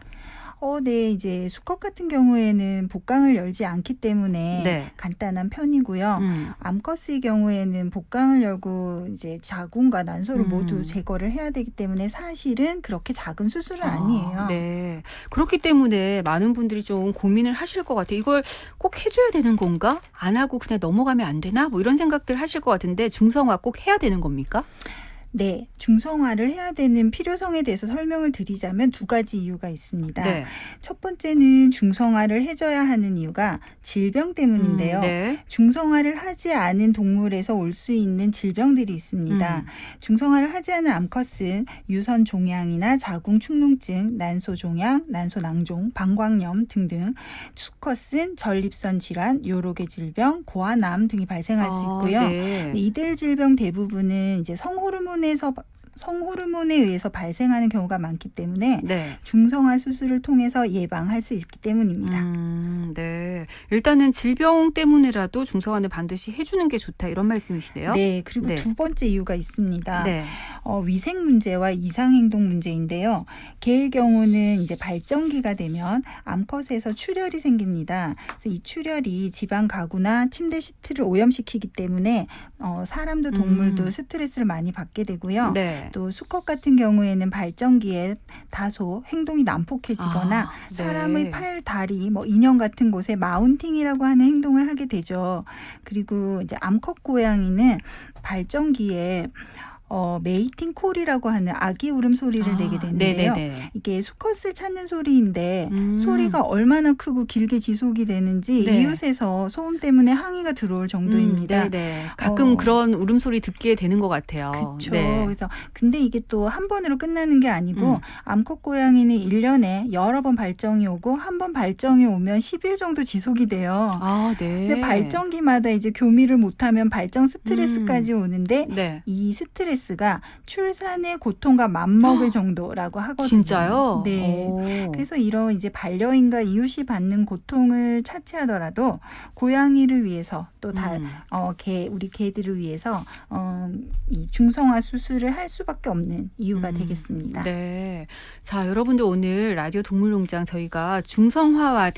네, 이제 수컷 같은 경우에는 복강을 열지 않기 때문에 네. 간단한 편이고요. 암컷의 경우에는 복강을 열고 이제 자궁과 난소를 모두 제거를 해야 되기 때문에 사실은 그렇게 작은 수술은 아니에요. 네. 그렇기 때문에 많은 분들이 좀 고민을 하실 것 같아요. 이걸 꼭 해줘야 되는 건가? 안 하고 그냥 넘어가면 안 되나? 뭐 이런 생각들 하실 것 같은데 중성화 꼭 해야 되는 겁니까? 네, 중성화를 해야 되는 필요성에 대해서 설명을 드리자면 두 가지 이유가 있습니다. 네. 첫 번째는 중성화를 해줘야 하는 이유가 질병 때문인데요. 네. 중성화를 하지 않은 동물에서 올 수 있는 질병들이 있습니다. 중성화를 하지 않은 암컷은 유선 종양이나 자궁 축농증, 난소 종양, 난소 낭종, 방광염 등등, 수컷은 전립선 질환, 요로계 질병, 고아암 등이 발생할 수 있고요. 네. 이들 질병 대부분은 이제 성호르몬에 의해서 발생하는 경우가 많기 때문에 네. 중성화 수술을 통해서 예방할 수 있기 때문입니다. 네. 일단은 질병 때문에라도 중성화는 반드시 해주는 게 좋다 이런 말씀이시네요. 네. 그리고 네. 두 번째 이유가 있습니다. 네. 위생 문제와 이상 행동 문제인데요. 개의 경우는 이제 발정기가 되면 암컷에서 출혈이 생깁니다. 그래서 이 출혈이 지방 가구나 침대 시트를 오염시키기 때문에 사람도 동물도 스트레스를 많이 받게 되고요. 네. 또 수컷 같은 경우에는 발정기에 다소 행동이 난폭해지거나 네. 사람의 팔, 다리, 뭐 인형 같은 곳에 마운팅이라고 하는 행동을 하게 되죠. 그리고 이제 암컷 고양이는 발정기에 메이팅 콜이라고 하는 아기 울음소리를 내게 되는데요. 네네네. 이게 수컷을 찾는 소리인데 소리가 얼마나 크고 길게 지속이 되는지 네. 이웃에서 소음 때문에 항의가 들어올 정도입니다. 네네. 가끔 그런 울음소리 듣게 되는 것 같아요. 그렇죠. 네. 그래서 근데 이게 또 한 번으로 끝나는 게 아니고 암컷 고양이는 1년에 여러 번 발정이 오고 한 번 발정이 오면 10일 정도 지속이 돼요. 네. 근데 발정기마다 이제 교미를 못하면 발정 스트레스까지 오는데 네. 이 스트레스가 출산의 고통과 맞먹을 정도라고 하거든요. 진짜요? 네. 오. 그래서 이런 이제 반려인과 이웃이 받는 고통을 차치하더라도 고양이를 위해서 또 우리 개들을 위해서 이 중성화 수술을 할 수밖에 없는 이유가 되겠습니다. 네. 자, 여러분들 오늘 라디오 동물농장 저희가 중성화와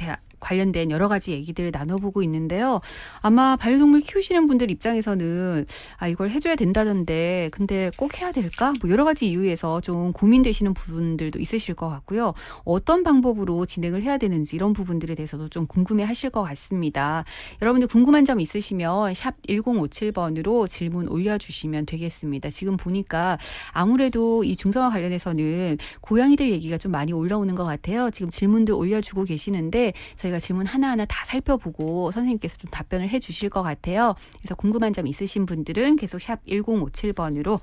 관련된 여러 가지 얘기들 나눠보고 있는데요. 아마 반려동물 키우시는 분들 입장에서는 이걸 해줘야 된다던데 근데 꼭 해야 될까? 뭐 여러 가지 이유에서 좀 고민되시는 부분들도 있으실 것 같고요. 어떤 방법으로 진행을 해야 되는지 이런 부분들에 대해서도 좀 궁금해하실 것 같습니다. 여러분들 궁금한 점 있으시면 샵 1057번으로 질문 올려주시면 되겠습니다. 지금 보니까 아무래도 이 중성화 관련해서는 고양이들 얘기가 좀 많이 올라오는 것 같아요. 지금 질문들 올려주고 계시는데 저희가 질문 하나하나 다 살펴보고 선생님께서 좀 답변을 해 주실 것 같아요. 그래서 궁금한 점 있으신 분들은 계속 샵 1057번으로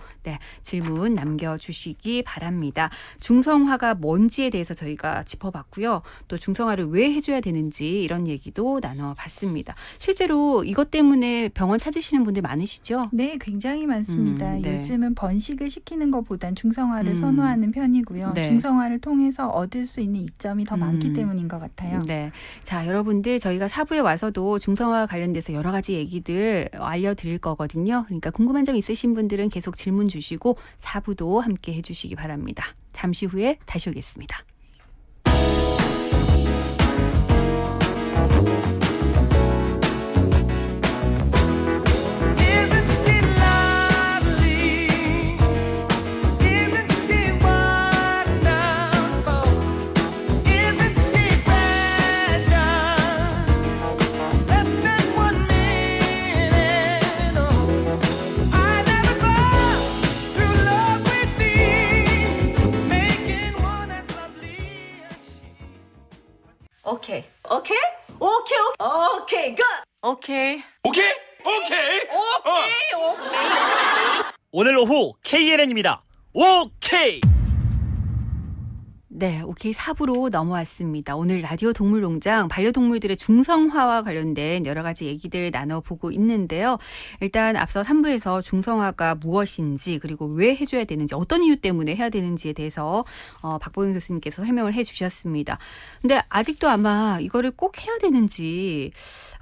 질문 남겨주시기 바랍니다. 중성화가 뭔지에 대해서 저희가 짚어봤고요. 또 중성화를 왜 해줘야 되는지 이런 얘기도 나눠봤습니다. 실제로 이것 때문에 병원 찾으시는 분들 많으시죠? 네, 굉장히 많습니다. 네. 요즘은 번식을 시키는 것보단 중성화를 선호하는 편이고요. 네. 중성화를 통해서 얻을 수 있는 이점이 더 많기 때문인 것 같아요. 네. 자, 여러분들 저희가 4부에 와서도 중성화 관련돼서 여러 가지 얘기들 알려드릴 거거든요. 그러니까 궁금한 점 있으신 분들은 계속 질문 주시고 4부도 함께 해주시기 바랍니다. 잠시 후에 다시 오겠습니다. 오케이. 오케이? 오케이. 오케이. 굿. 오케이. 오케이? 오늘 오후 KNN입니다. 오케이. 네, 오케이 4부로 넘어왔습니다. 오늘 라디오 동물농장 반려동물들의 중성화와 관련된 여러 가지 얘기들 나눠보고 있는데요. 일단 앞서 3부에서 중성화가 무엇인지 그리고 왜 해줘야 되는지 어떤 이유 때문에 해야 되는지에 대해서 박보경 교수님께서 설명을 해주셨습니다. 근데 아직도 아마 이거를 꼭 해야 되는지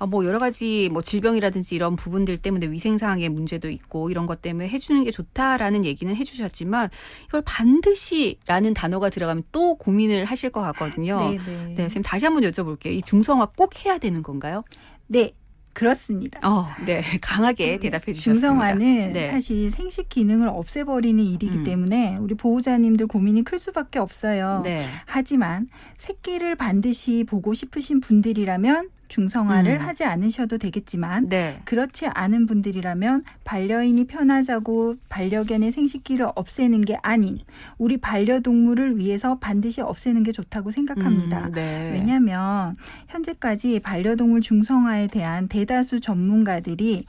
뭐 여러 가지 뭐 질병이라든지 이런 부분들 때문에 위생상의 문제도 있고 이런 것 때문에 해주는 게 좋다라는 얘기는 해주셨지만 이걸 반드시라는 단어가 들어가면 또 너무 고민을 하실 것 같거든요. 네, 네, 선생님 다시 한번 여쭤볼게요. 이 중성화 꼭 해야 되는 건가요? 네. 그렇습니다. 네, 강하게 대답해 주셨습니다. 중성화는 네. 사실 생식 기능을 없애버리는 일이기 때문에 우리 보호자님들 고민이 클 수밖에 없어요. 네. 하지만 새끼를 반드시 보고 싶으신 분들이라면 중성화를 하지 않으셔도 되겠지만 네. 그렇지 않은 분들이라면 반려인이 편하자고 반려견의 생식기를 없애는 게 아닌 우리 반려동물을 위해서 반드시 없애는 게 좋다고 생각합니다. 네. 왜냐하면 현재까지 반려동물 중성화에 대한 대다수 전문가들이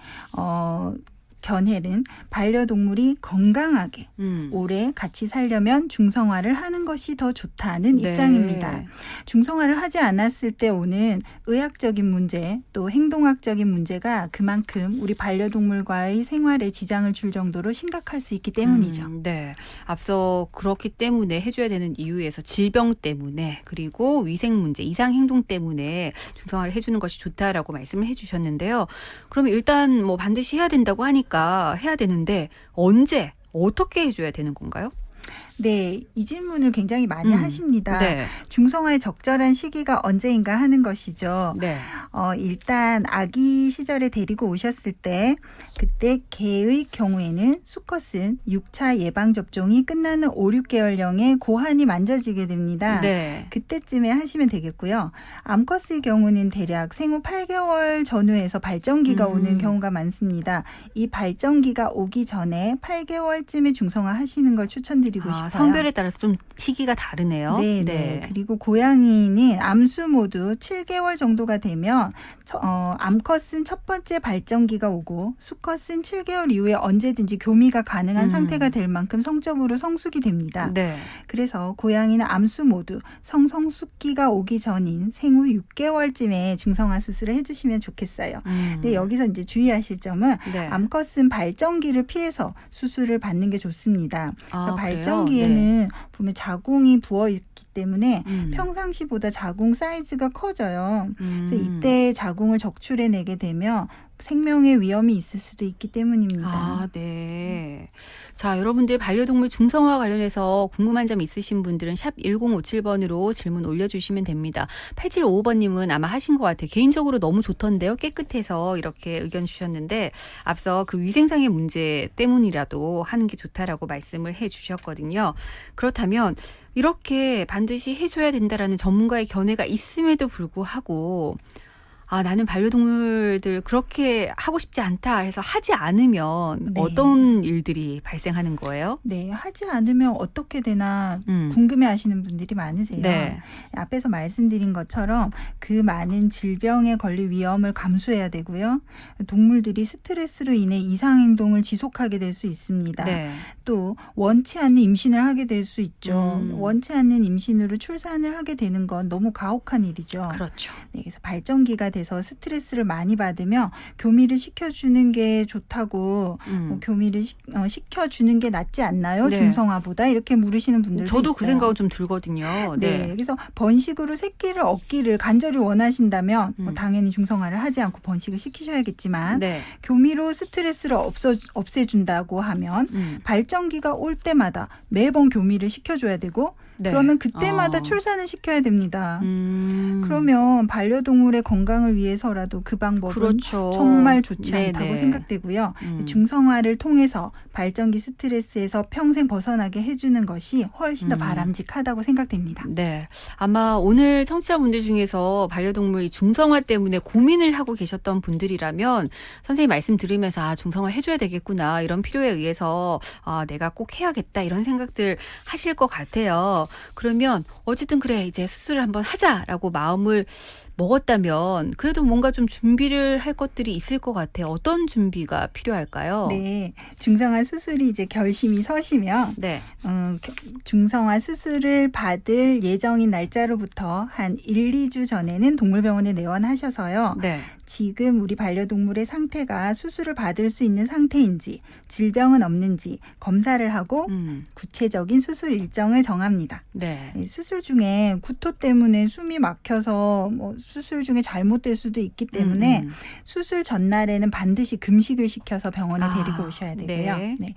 견해는 반려동물이 건강하게 오래 같이 살려면 중성화를 하는 것이 더 좋다는 네. 입장입니다. 중성화를 하지 않았을 때 오는 의학적인 문제 또 행동학적인 문제가 그만큼 우리 반려동물과의 생활에 지장을 줄 정도로 심각할 수 있기 때문이죠. 네. 앞서 그렇기 때문에 해줘야 되는 이유에서 질병 때문에 그리고 위생 문제, 이상 행동 때문에 중성화를 해주는 것이 좋다라고 말씀을 해주셨는데요. 그러면 일단 뭐 반드시 해야 된다고 하니까 해야 되는데 언제 어떻게 해줘야 되는 건가요? 네, 이 질문을 굉장히 많이 하십니다. 네. 중성화의 적절한 시기가 언제인가 하는 것이죠. 네. 일단 아기 시절에 데리고 오셨을 때 그때 개의 경우에는 수컷은 6차 예방접종이 끝나는 5, 6개월령에 고환이 만져지게 됩니다. 네. 그때쯤에 하시면 되겠고요. 암컷의 경우는 대략 생후 8개월 전후에서 발정기가 오는 경우가 많습니다. 이 발정기가 오기 전에 8개월쯤에 중성화 하시는 걸 추천드리고 싶어요. 성별에 따라서 좀 시기가 다르네요. 네. 그리고 고양이는 암수 모두 7개월 정도가 되면 암컷은 첫 번째 발정기가 오고 수컷은 7개월 이후에 언제든지 교미가 가능한 상태가 될 만큼 성적으로 성숙이 됩니다. 네. 그래서 고양이는 암수 모두 성숙기가 오기 전인 생후 6개월쯤에 중성화 수술을 해주시면 좋겠어요. 근데 여기서 이제 주의하실 점은 네. 암컷은 발정기를 피해서 수술을 받는 게 좋습니다. 그래서 발정기에는 보면 자궁이 부어 있기 때문에 평상시보다 자궁 사이즈가 커져요. 그래서 이때 자궁을 적출해내게 되면 생명의 위험이 있을 수도 있기 때문입니다. 네. 자, 여러분들 반려동물 중성화 관련해서 궁금한 점 있으신 분들은 샵 1057번으로 질문 올려주시면 됩니다. 8755번님은 아마 하신 것 같아요. 개인적으로 너무 좋던데요. 깨끗해서 이렇게 의견 주셨는데 앞서 그 위생상의 문제 때문이라도 하는 게 좋다라고 말씀을 해 주셨거든요. 그렇다면 이렇게 반드시 해줘야 된다라는 전문가의 견해가 있음에도 불구하고 나는 반려동물들 그렇게 하고 싶지 않다 해서 하지 않으면 어떤 일들이 발생하는 거예요? 네, 하지 않으면 어떻게 되나 궁금해하시는 분들이 많으세요. 네. 앞에서 말씀드린 것처럼 그 많은 질병에 걸릴 위험을 감수해야 되고요. 동물들이 스트레스로 인해 이상 행동을 지속하게 될 수 있습니다. 네. 또 원치 않는 임신을 하게 될 수 있죠. 원치 않는 임신으로 출산을 하게 되는 건 너무 가혹한 일이죠. 그렇죠. 네, 그래서 발정기가 돼서 스트레스를 많이 받으며 교미를 시켜주는 게 좋다고 교미를 시켜주는 게 낫지 않나요? 네. 중성화보다 이렇게 물으시는 분들도 저도 있어요. 그 생각은 좀 들거든요. 네. 그래서 번식으로 새끼를 얻기를 간절히 원하신다면 당연히 중성화를 하지 않고 번식을 시키셔야겠지만 네. 교미로 스트레스를 없애준다고 하면 발정기가 올 때마다 매번 교미를 시켜줘야 되고 네. 그러면 그때마다 출산을 시켜야 됩니다. 그러면 반려동물의 건강을 위해서라도 그 방법은 그렇죠. 정말 좋지 네네. 않다고 생각되고요. 중성화를 통해서 발정기 스트레스에서 평생 벗어나게 해주는 것이 훨씬 더 바람직하다고 생각됩니다. 네. 아마 오늘 청취자분들 중에서 반려동물 중성화 때문에 고민을 하고 계셨던 분들이라면 선생님 말씀 들으면서 중성화 해줘야 되겠구나 이런 필요에 의해서 내가 꼭 해야겠다 이런 생각들 하실 것 같아요. 그러면 어쨌든 그래 이제 수술을 한번 하자라고 마음을 먹었다면 그래도 뭔가 좀 준비를 할 것들이 있을 것 같아요. 어떤 준비가 필요할까요? 네, 중성화 수술이 이제 결심이 서시면 네. 중성화 수술을 받을 예정인 날짜로부터 한 1, 2주 전에는 동물병원에 내원하셔서요. 네. 지금 우리 반려동물의 상태가 수술을 받을 수 있는 상태인지 질병은 없는지 검사를 하고 구체적인 수술 일정을 정합니다. 네. 수술 중에 구토 때문에 숨이 막혀서 수술 중에 잘못될 수도 있기 때문에 수술 전날에는 반드시 금식을 시켜서 병원에 데리고 오셔야 되고요. 네. 네.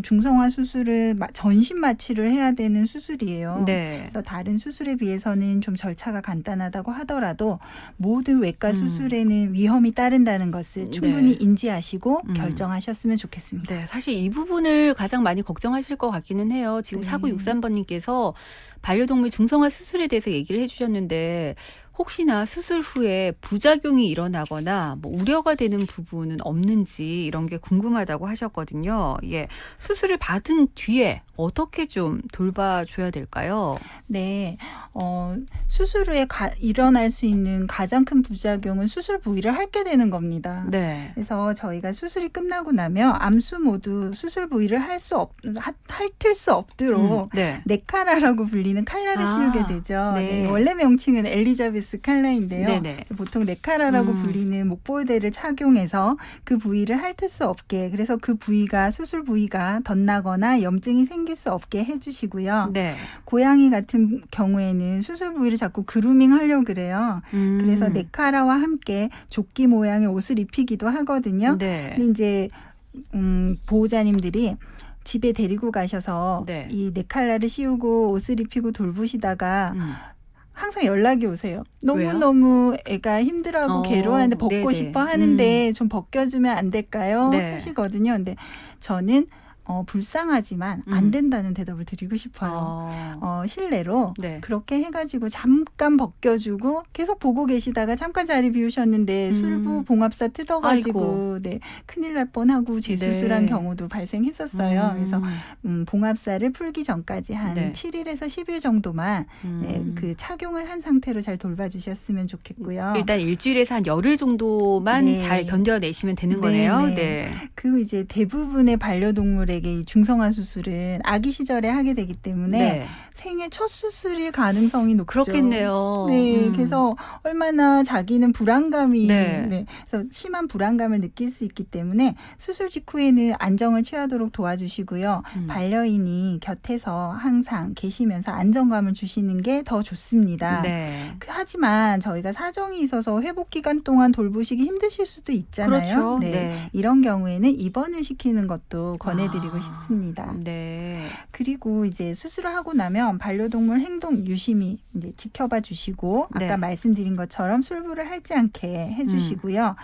중성화 수술은 전신 마취를 해야 되는 수술이에요. 네. 그래서 다른 수술에 비해서는 좀 절차가 간단하다고 하더라도 모든 외과 수술에는 위험이 따른다는 것을 충분히 네. 인지하시고 결정하셨으면 좋겠습니다. 네, 사실 이 부분을 가장 많이 걱정하실 것 같기는 해요. 지금 네. 4963번님께서 반려동물 중성화 수술에 대해서 얘기를 해주셨는데 혹시나 수술 후에 부작용이 일어나거나 뭐 우려가 되는 부분은 없는지 이런 게 궁금하다고 하셨거든요. 예, 수술을 받은 뒤에 어떻게 좀 돌봐줘야 될까요? 네, 수술 후에 일어날 수 있는 가장 큰 부작용은 수술 부위를 핥게 되는 겁니다. 네. 그래서 저희가 수술이 끝나고 나면 암수 모두 수술 부위를 핥을 수 없도록 네. 네카라라고 불리는 칼라를 씌우게 되죠. 네. 네, 원래 명칭은 엘리자베스 칼라인데요. 네네. 보통 네카라라고 불리는 목보호대를 착용해서 그 부위를 핥을 수 없게, 그래서 그 부위가 수술 부위가 덧나거나 염증이 생길 수 없게 해주시고요. 네. 고양이 같은 경우에는 수술 부위를 자꾸 그루밍 하려고 그래요. 그래서 네카라와 함께 조끼 모양의 옷을 입히기도 하거든요. 네. 근데 이제 보호자님들이 집에 데리고 가셔서 네. 이 네칼라를 씌우고 옷을 입히고 돌보시다가 항상 연락이 오세요. 너무너무 애가 힘들어하고 괴로워하는데 벗고 네네. 싶어 하는데 좀 벗겨주면 안 될까요? 네. 하시거든요. 근데 저는 불쌍하지만 안 된다는 대답을 드리고 싶어요. 실내로 네. 그렇게 해가지고 잠깐 벗겨주고 계속 보고 계시다가 잠깐 자리 비우셨는데 술부 봉합사 뜯어가지고 네, 큰일 날 뻔하고 재수술한 네. 경우도 발생했었어요. 그래서 봉합사를 풀기 전까지 한 네. 7일에서 10일 정도만 네, 그 착용을 한 상태로 잘 돌봐주셨으면 좋겠고요. 일단 일주일에서 한 열흘 정도만 네. 잘 견뎌내시면 되는 네, 거네요. 네. 네. 그리고 이제 대부분의 반려동물에게 이 중성화 수술은 아기 시절에 하게 되기 때문에 네. 생애 첫 수술일 가능성이 높죠. 그렇겠네요. 네, 그래서 얼마나 자기는 불안감이 네. 그래서 심한 불안감을 느낄 수 있기 때문에 수술 직후에는 안정을 취하도록 도와주시고요. 반려인이 곁에서 항상 계시면서 안정감을 주시는 게 더 좋습니다. 네. 하지만 저희가 사정이 있어서 회복 기간 동안 돌보시기 힘드실 수도 있잖아요. 그렇죠. 네. 네. 이런 경우에는 입원을 시키는 것도 권해드리고 싶습니다. 네. 그리고 이제 수술을 하고 나면 반려동물 행동 유심히 이제 지켜봐 주시고 아까 네. 말씀드린 것처럼 술부를 핥지 않게 해주시고요.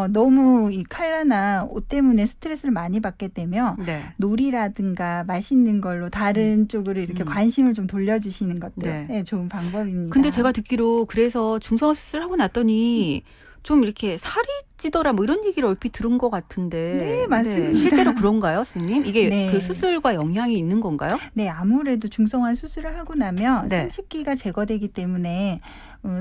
너무 이 칼라나 옷 때문에 스트레스를 많이 받게 되면 네. 놀이라든가 맛있는 걸로 다른 쪽으로 이렇게 관심을 좀 돌려주시는 것도 네. 네, 좋은 방법입니다. 근데 제가 듣기로 그래서 중성화 수술하고 났더니 좀 이렇게 살이 찌더라 뭐 이런 얘기를 얼핏 들은 것 같은데. 네, 맞습니다. 실제로 그런가요, 선생님? 이게 네. 그 수술과 영향이 있는 건가요? 네, 아무래도 중성화 수술을 하고 나면 네. 생식기가 제거되기 때문에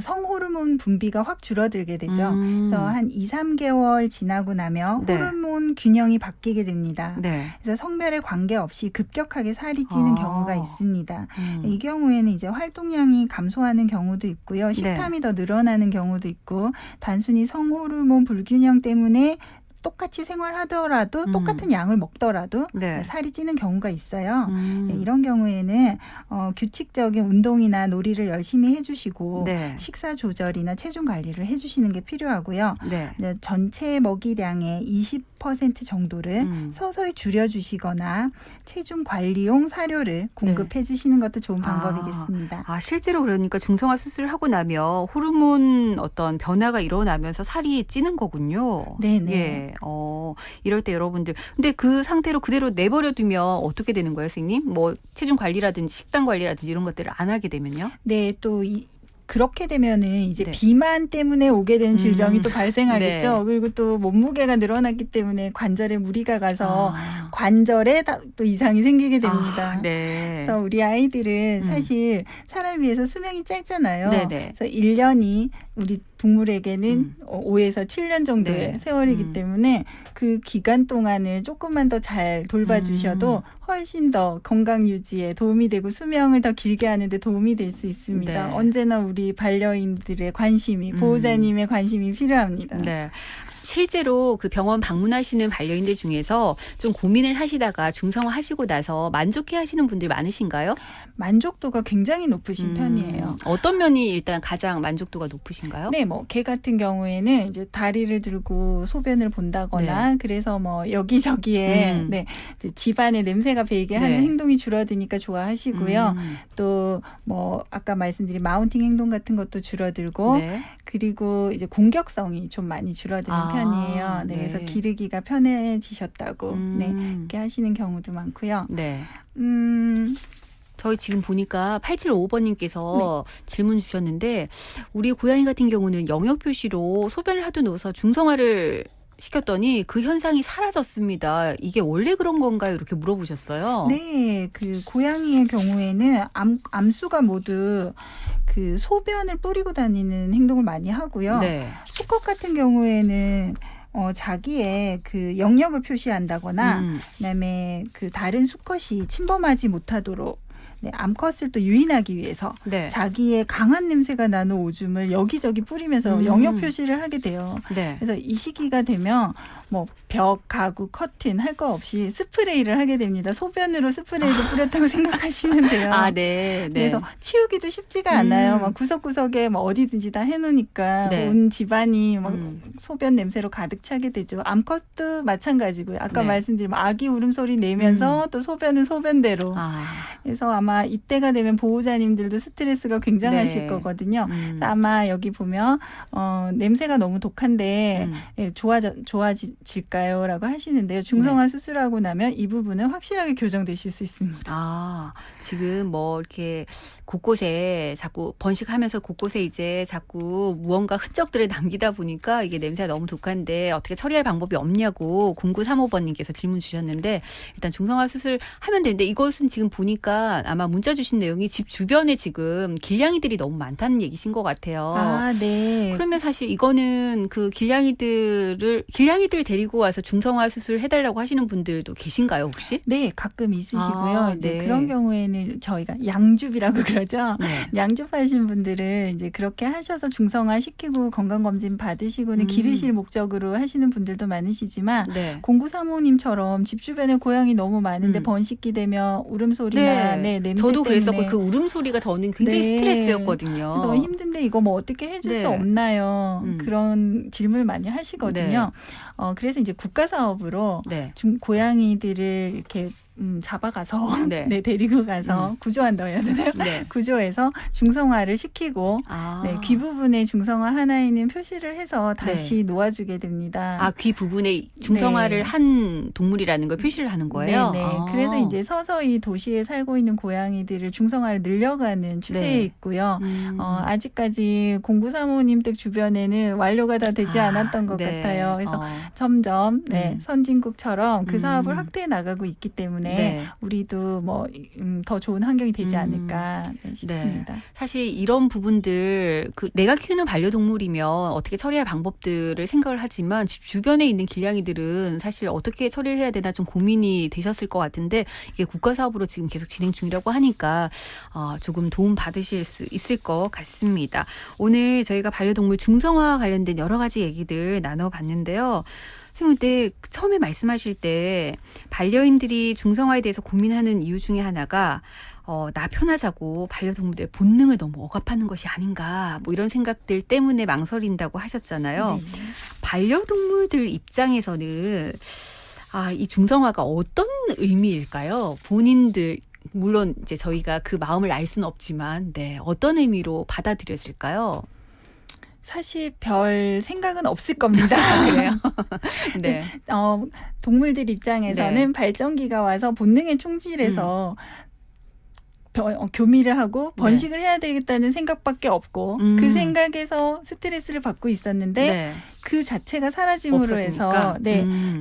성호르몬 분비가 확 줄어들게 되죠. 그래서 한 2, 3개월 지나고 나면 네. 호르몬 균형이 바뀌게 됩니다. 네. 그래서 성별에 관계없이 급격하게 살이 찌는 경우가 있습니다. 이 경우에는 이제 활동량이 감소하는 경우도 있고요. 식탐이 더 늘어나는 경우도 있고 단순히 성호르몬 불균형 때문에 똑같이 생활하더라도 똑같은 양을 먹더라도 네. 살이 찌는 경우가 있어요. 네, 이런 경우에는 규칙적인 운동이나 놀이를 열심히 해주시고 네. 식사 조절이나 체중 관리를 해주시는 게 필요하고요. 네. 이제 전체 먹이량의 20% 정도를 서서히 줄여주시거나 체중 관리용 사료를 공급해 주시는 것도 좋은 방법이겠습니다. 실제로 그러니까 중성화 수술을 하고 나면 호르몬 어떤 변화가 일어나면서 살이 찌는 거군요. 네네. 예. 이럴 때 여러분들 근데 그 상태로 그대로 내버려 두면 어떻게 되는 거예요, 선생님? 뭐 체중 관리라든지 식단 관리라든지 이런 것들을 안 하게 되면요? 네, 또 그렇게 되면은 이제 네. 비만 때문에 오게 되는 질병이 또 발생하겠죠. 네. 그리고 또 몸무게가 늘어났기 때문에 관절에 무리가 가서 관절에 또 이상이 생기게 됩니다. 네. 그래서 우리 아이들은 사실 사람에 비해서 수명이 짧잖아요. 네네. 그래서 1년이 우리 동물에게는 5에서 7년 정도의 네. 세월이기 때문에 그 기간 동안을 조금만 더 잘 돌봐주셔도 훨씬 더 건강 유지에 도움이 되고 수명을 더 길게 하는 데 도움이 될 수 있습니다. 네. 언제나 우리 반려인들의 관심이 보호자님의 관심이 필요합니다. 네. 실제로 그 병원 방문하시는 반려인들 중에서 좀 고민을 하시다가 중성화하시고 나서 만족해 하시는 분들 많으신가요? 만족도가 굉장히 높으신 편이에요. 어떤 면이 일단 가장 만족도가 높으신가요? 네, 뭐 개 같은 경우에는 이제 다리를 들고 소변을 본다거나 그래서 뭐 여기저기에 네, 이제 집안에 냄새가 배이게 하는 네. 행동이 줄어드니까 좋아하시고요. 또 뭐 아까 말씀드린 마운팅 행동 같은 것도 줄어들고 네. 그리고 이제 공격성이 좀 많이 줄어드는 편이에요. 네, 네. 그래서 기르기가 편해지셨다고 네, 이렇게 하시는 경우도 많고요. 네. 저희 지금 보니까 8755번님께서 질문 주셨는데 우리 고양이 같은 경우는 영역 표시로 소변을 하도 넣어서 중성화를 시켰더니 그 현상이 사라졌습니다. 이게 원래 그런 건가요? 이렇게 물어보셨어요. 네, 그 고양이의 경우에는 암수가 모두 그 소변을 뿌리고 다니는 행동을 많이 하고요. 네. 수컷 같은 경우에는 자기의 그 영역을 표시한다거나 그다음에 그 다른 수컷이 침범하지 못하도록 네, 암컷을 또 유인하기 위해서 네. 자기의 강한 냄새가 나는 오줌을 여기저기 뿌리면서 영역 표시를 하게 돼요. 네. 그래서 이 시기가 되면 뭐 벽, 가구, 커튼 할 거 없이 스프레이를 하게 됩니다. 소변으로 스프레이를 뿌렸다고 생각하시면 돼요. 아, 네. 네. 그래서 치우기도 쉽지가 않아요. 막 구석구석에 뭐 어디든지 다 해놓으니까 네. 온 집안이 막 소변 냄새로 가득 차게 되죠. 암컷도 마찬가지고요. 아까 네. 말씀드린 아기 울음소리 내면서 또 소변은 소변대로. 그래서 아마 이때가 되면 보호자님들도 스트레스가 굉장하실 네. 거거든요. 아마 여기 보면 냄새가 너무 독한데 예, 좋아질까요? 라고 하시는데요. 중성화 수술하고 나면 이 부분은 확실하게 교정되실 수 있습니다. 아, 지금 뭐 이렇게 곳곳에 자꾸 번식하면서 곳곳에 이제 자꾸 무언가 흔적들을 남기다 보니까 이게 냄새가 너무 독한데 어떻게 처리할 방법이 없냐고 0935번님께서 질문 주셨는데 일단 중성화 수술 하면 되는데 이것은 지금 보니까 아마 문자 주신 내용이 집 주변에 지금 길냥이들이 너무 많다는 얘기신 것 같아요. 아, 네. 그러면 사실 이거는 그 길냥이들 데리고 와서 중성화 수술 해달라고 하시는 분들도 계신가요, 혹시? 네, 가끔 있으시고요. 아, 이제 네. 그런 경우에는 저희가 양줍이라고 그러죠. 네. 양줍하신 분들은 이제 그렇게 하셔서 중성화 시키고 건강검진 받으시고는 기르실 목적으로 하시는 분들도 많으시지만 네. 0935님처럼 집 주변에 고양이 너무 많은데 번식기 되면 울음소리나 냄새 저도 때문에 그랬었고 그 울음소리가 저는 굉장히 네. 스트레스였거든요. 그래서 힘든데 이거 뭐 어떻게 해줄 네. 수 없나요? 그런 질문을 많이 하시거든요. 그래서 이제 국가 사업으로 네. 고양이들을 이렇게 잡아가서 네. 네, 데리고 가서 구조한다고 해야 되나요? 네. 구조해서 중성화를 시키고 네, 귀 부분에 중성화 하나 있는 표시를 해서 다시 놓아주게 됩니다. 아, 귀 부분에 중성화를 네. 한 동물이라는 걸 표시를 하는 거예요? 네, 네. 아. 그래서 이제 서서히 도시에 살고 있는 고양이들을 중성화를 늘려가는 추세에 네. 있고요. 아직까지 0935님 댁 주변에는 완료가 다 되지 않았던 것 네. 같아요. 그래서 점점 선진국처럼 그 사업을 음. 확대해 나가고 있기 때문에 네. 우리도 뭐 더 좋은 환경이 되지 않을까 싶습니다. 네. 사실 이런 부분들 내가 키우는 반려동물이면 어떻게 처리할 방법들을 생각을 하지만 집 주변에 있는 길냥이들은 사실 어떻게 처리를 해야 되나 좀 고민이 되셨을 것 같은데 이게 국가 사업으로 지금 계속 진행 중이라고 하니까 조금 도움 받으실 수 있을 것 같습니다. 오늘 저희가 반려동물 중성화 관련된 여러 가지 얘기들 나눠봤는데요. 선생님 그때 처음에 말씀하실 때 반려인들이 중성화에 대해서 고민하는 이유 중에 하나가 나 편하자고 반려동물들의 본능을 너무 억압하는 것이 아닌가 뭐 이런 생각들 때문에 망설인다고 하셨잖아요. 네. 반려동물들 입장에서는 이 중성화가 어떤 의미일까요? 본인들 물론 이제 저희가 그 마음을 알 수는 없지만 어떤 의미로 받아들여질까요? 사실 별 생각은 없을 겁니다. 그래요? 네. 동물들 입장에서는 발전기가 와서 본능에 충실해서 교미를 하고 번식을 해야 되겠다는 생각밖에 없고 그 생각에서 스트레스를 받고 있었는데 그 자체가 사라짐으로 해서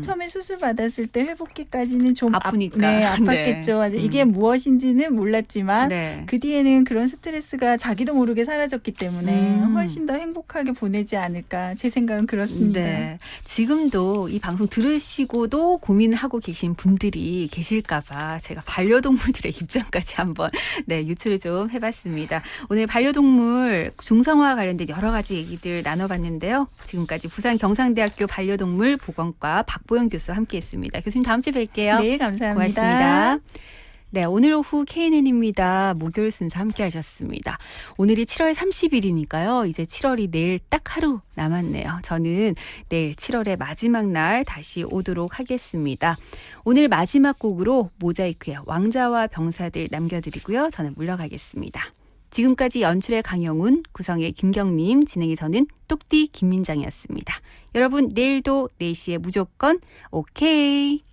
처음에 수술 받았을 때 회복기까지는 좀 아프니까 아팠겠죠. 이게 무엇인지는 몰랐지만 그 뒤에는 그런 스트레스가 자기도 모르게 사라졌기 때문에 훨씬 더 행복하게 보내지 않을까 제 생각은 그렇습니다. 네. 지금도 이 방송 들으시고도 고민하고 계신 분들이 계실까 봐 제가 반려동물들의 입장까지 한번 유출을 좀 해봤습니다. 오늘 반려동물 중성화 관련된 여러 가지 얘기들 나눠봤는데요. 지금까지 부산 경상대학교 반려동물 보건과 박보영 교수와 함께했습니다. 교수님 다음 주에 뵐게요. 네, 감사합니다. 고맙습니다. 네, 오늘 오후 KNN입니다. 목요일 순서 함께 하셨습니다. 오늘이 7월 30일이니까요. 이제 7월이 내일 딱 하루 남았네요. 저는 내일 7월의 마지막 날 다시 오도록 하겠습니다. 오늘 마지막 곡으로 모자이크의 왕자와 병사들 남겨드리고요. 저는 물러가겠습니다. 지금까지 연출의 강영훈, 구성의 김경림, 진행의 저는 똑띠 김민정이었습니다. 여러분 내일도 4시에 무조건 오케이.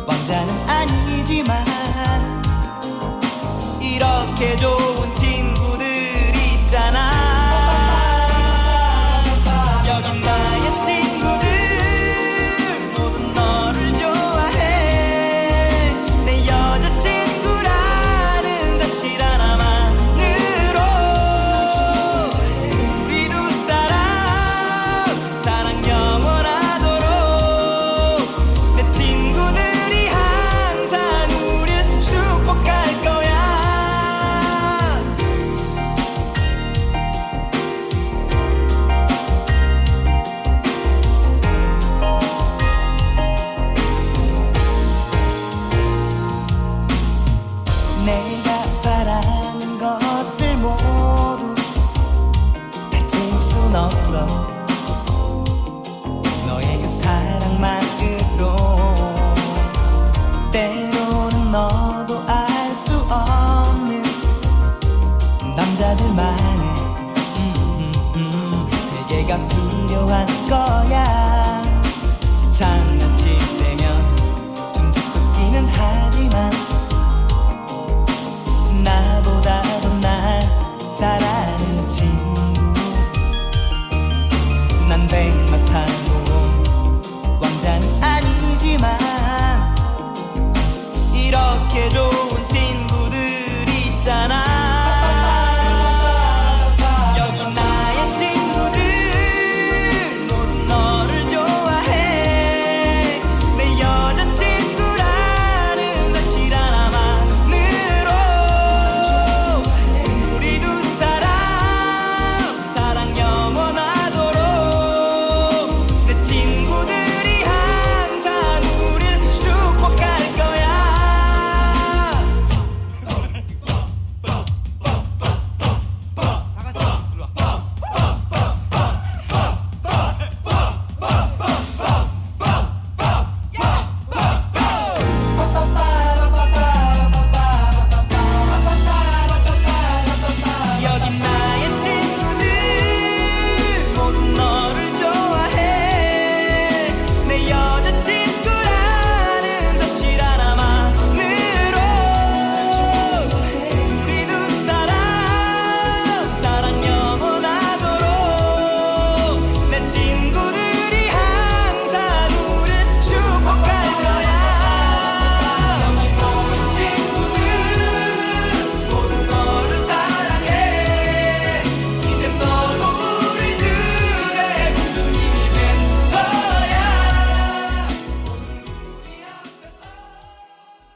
왕자는 아니지만 이렇게 좋아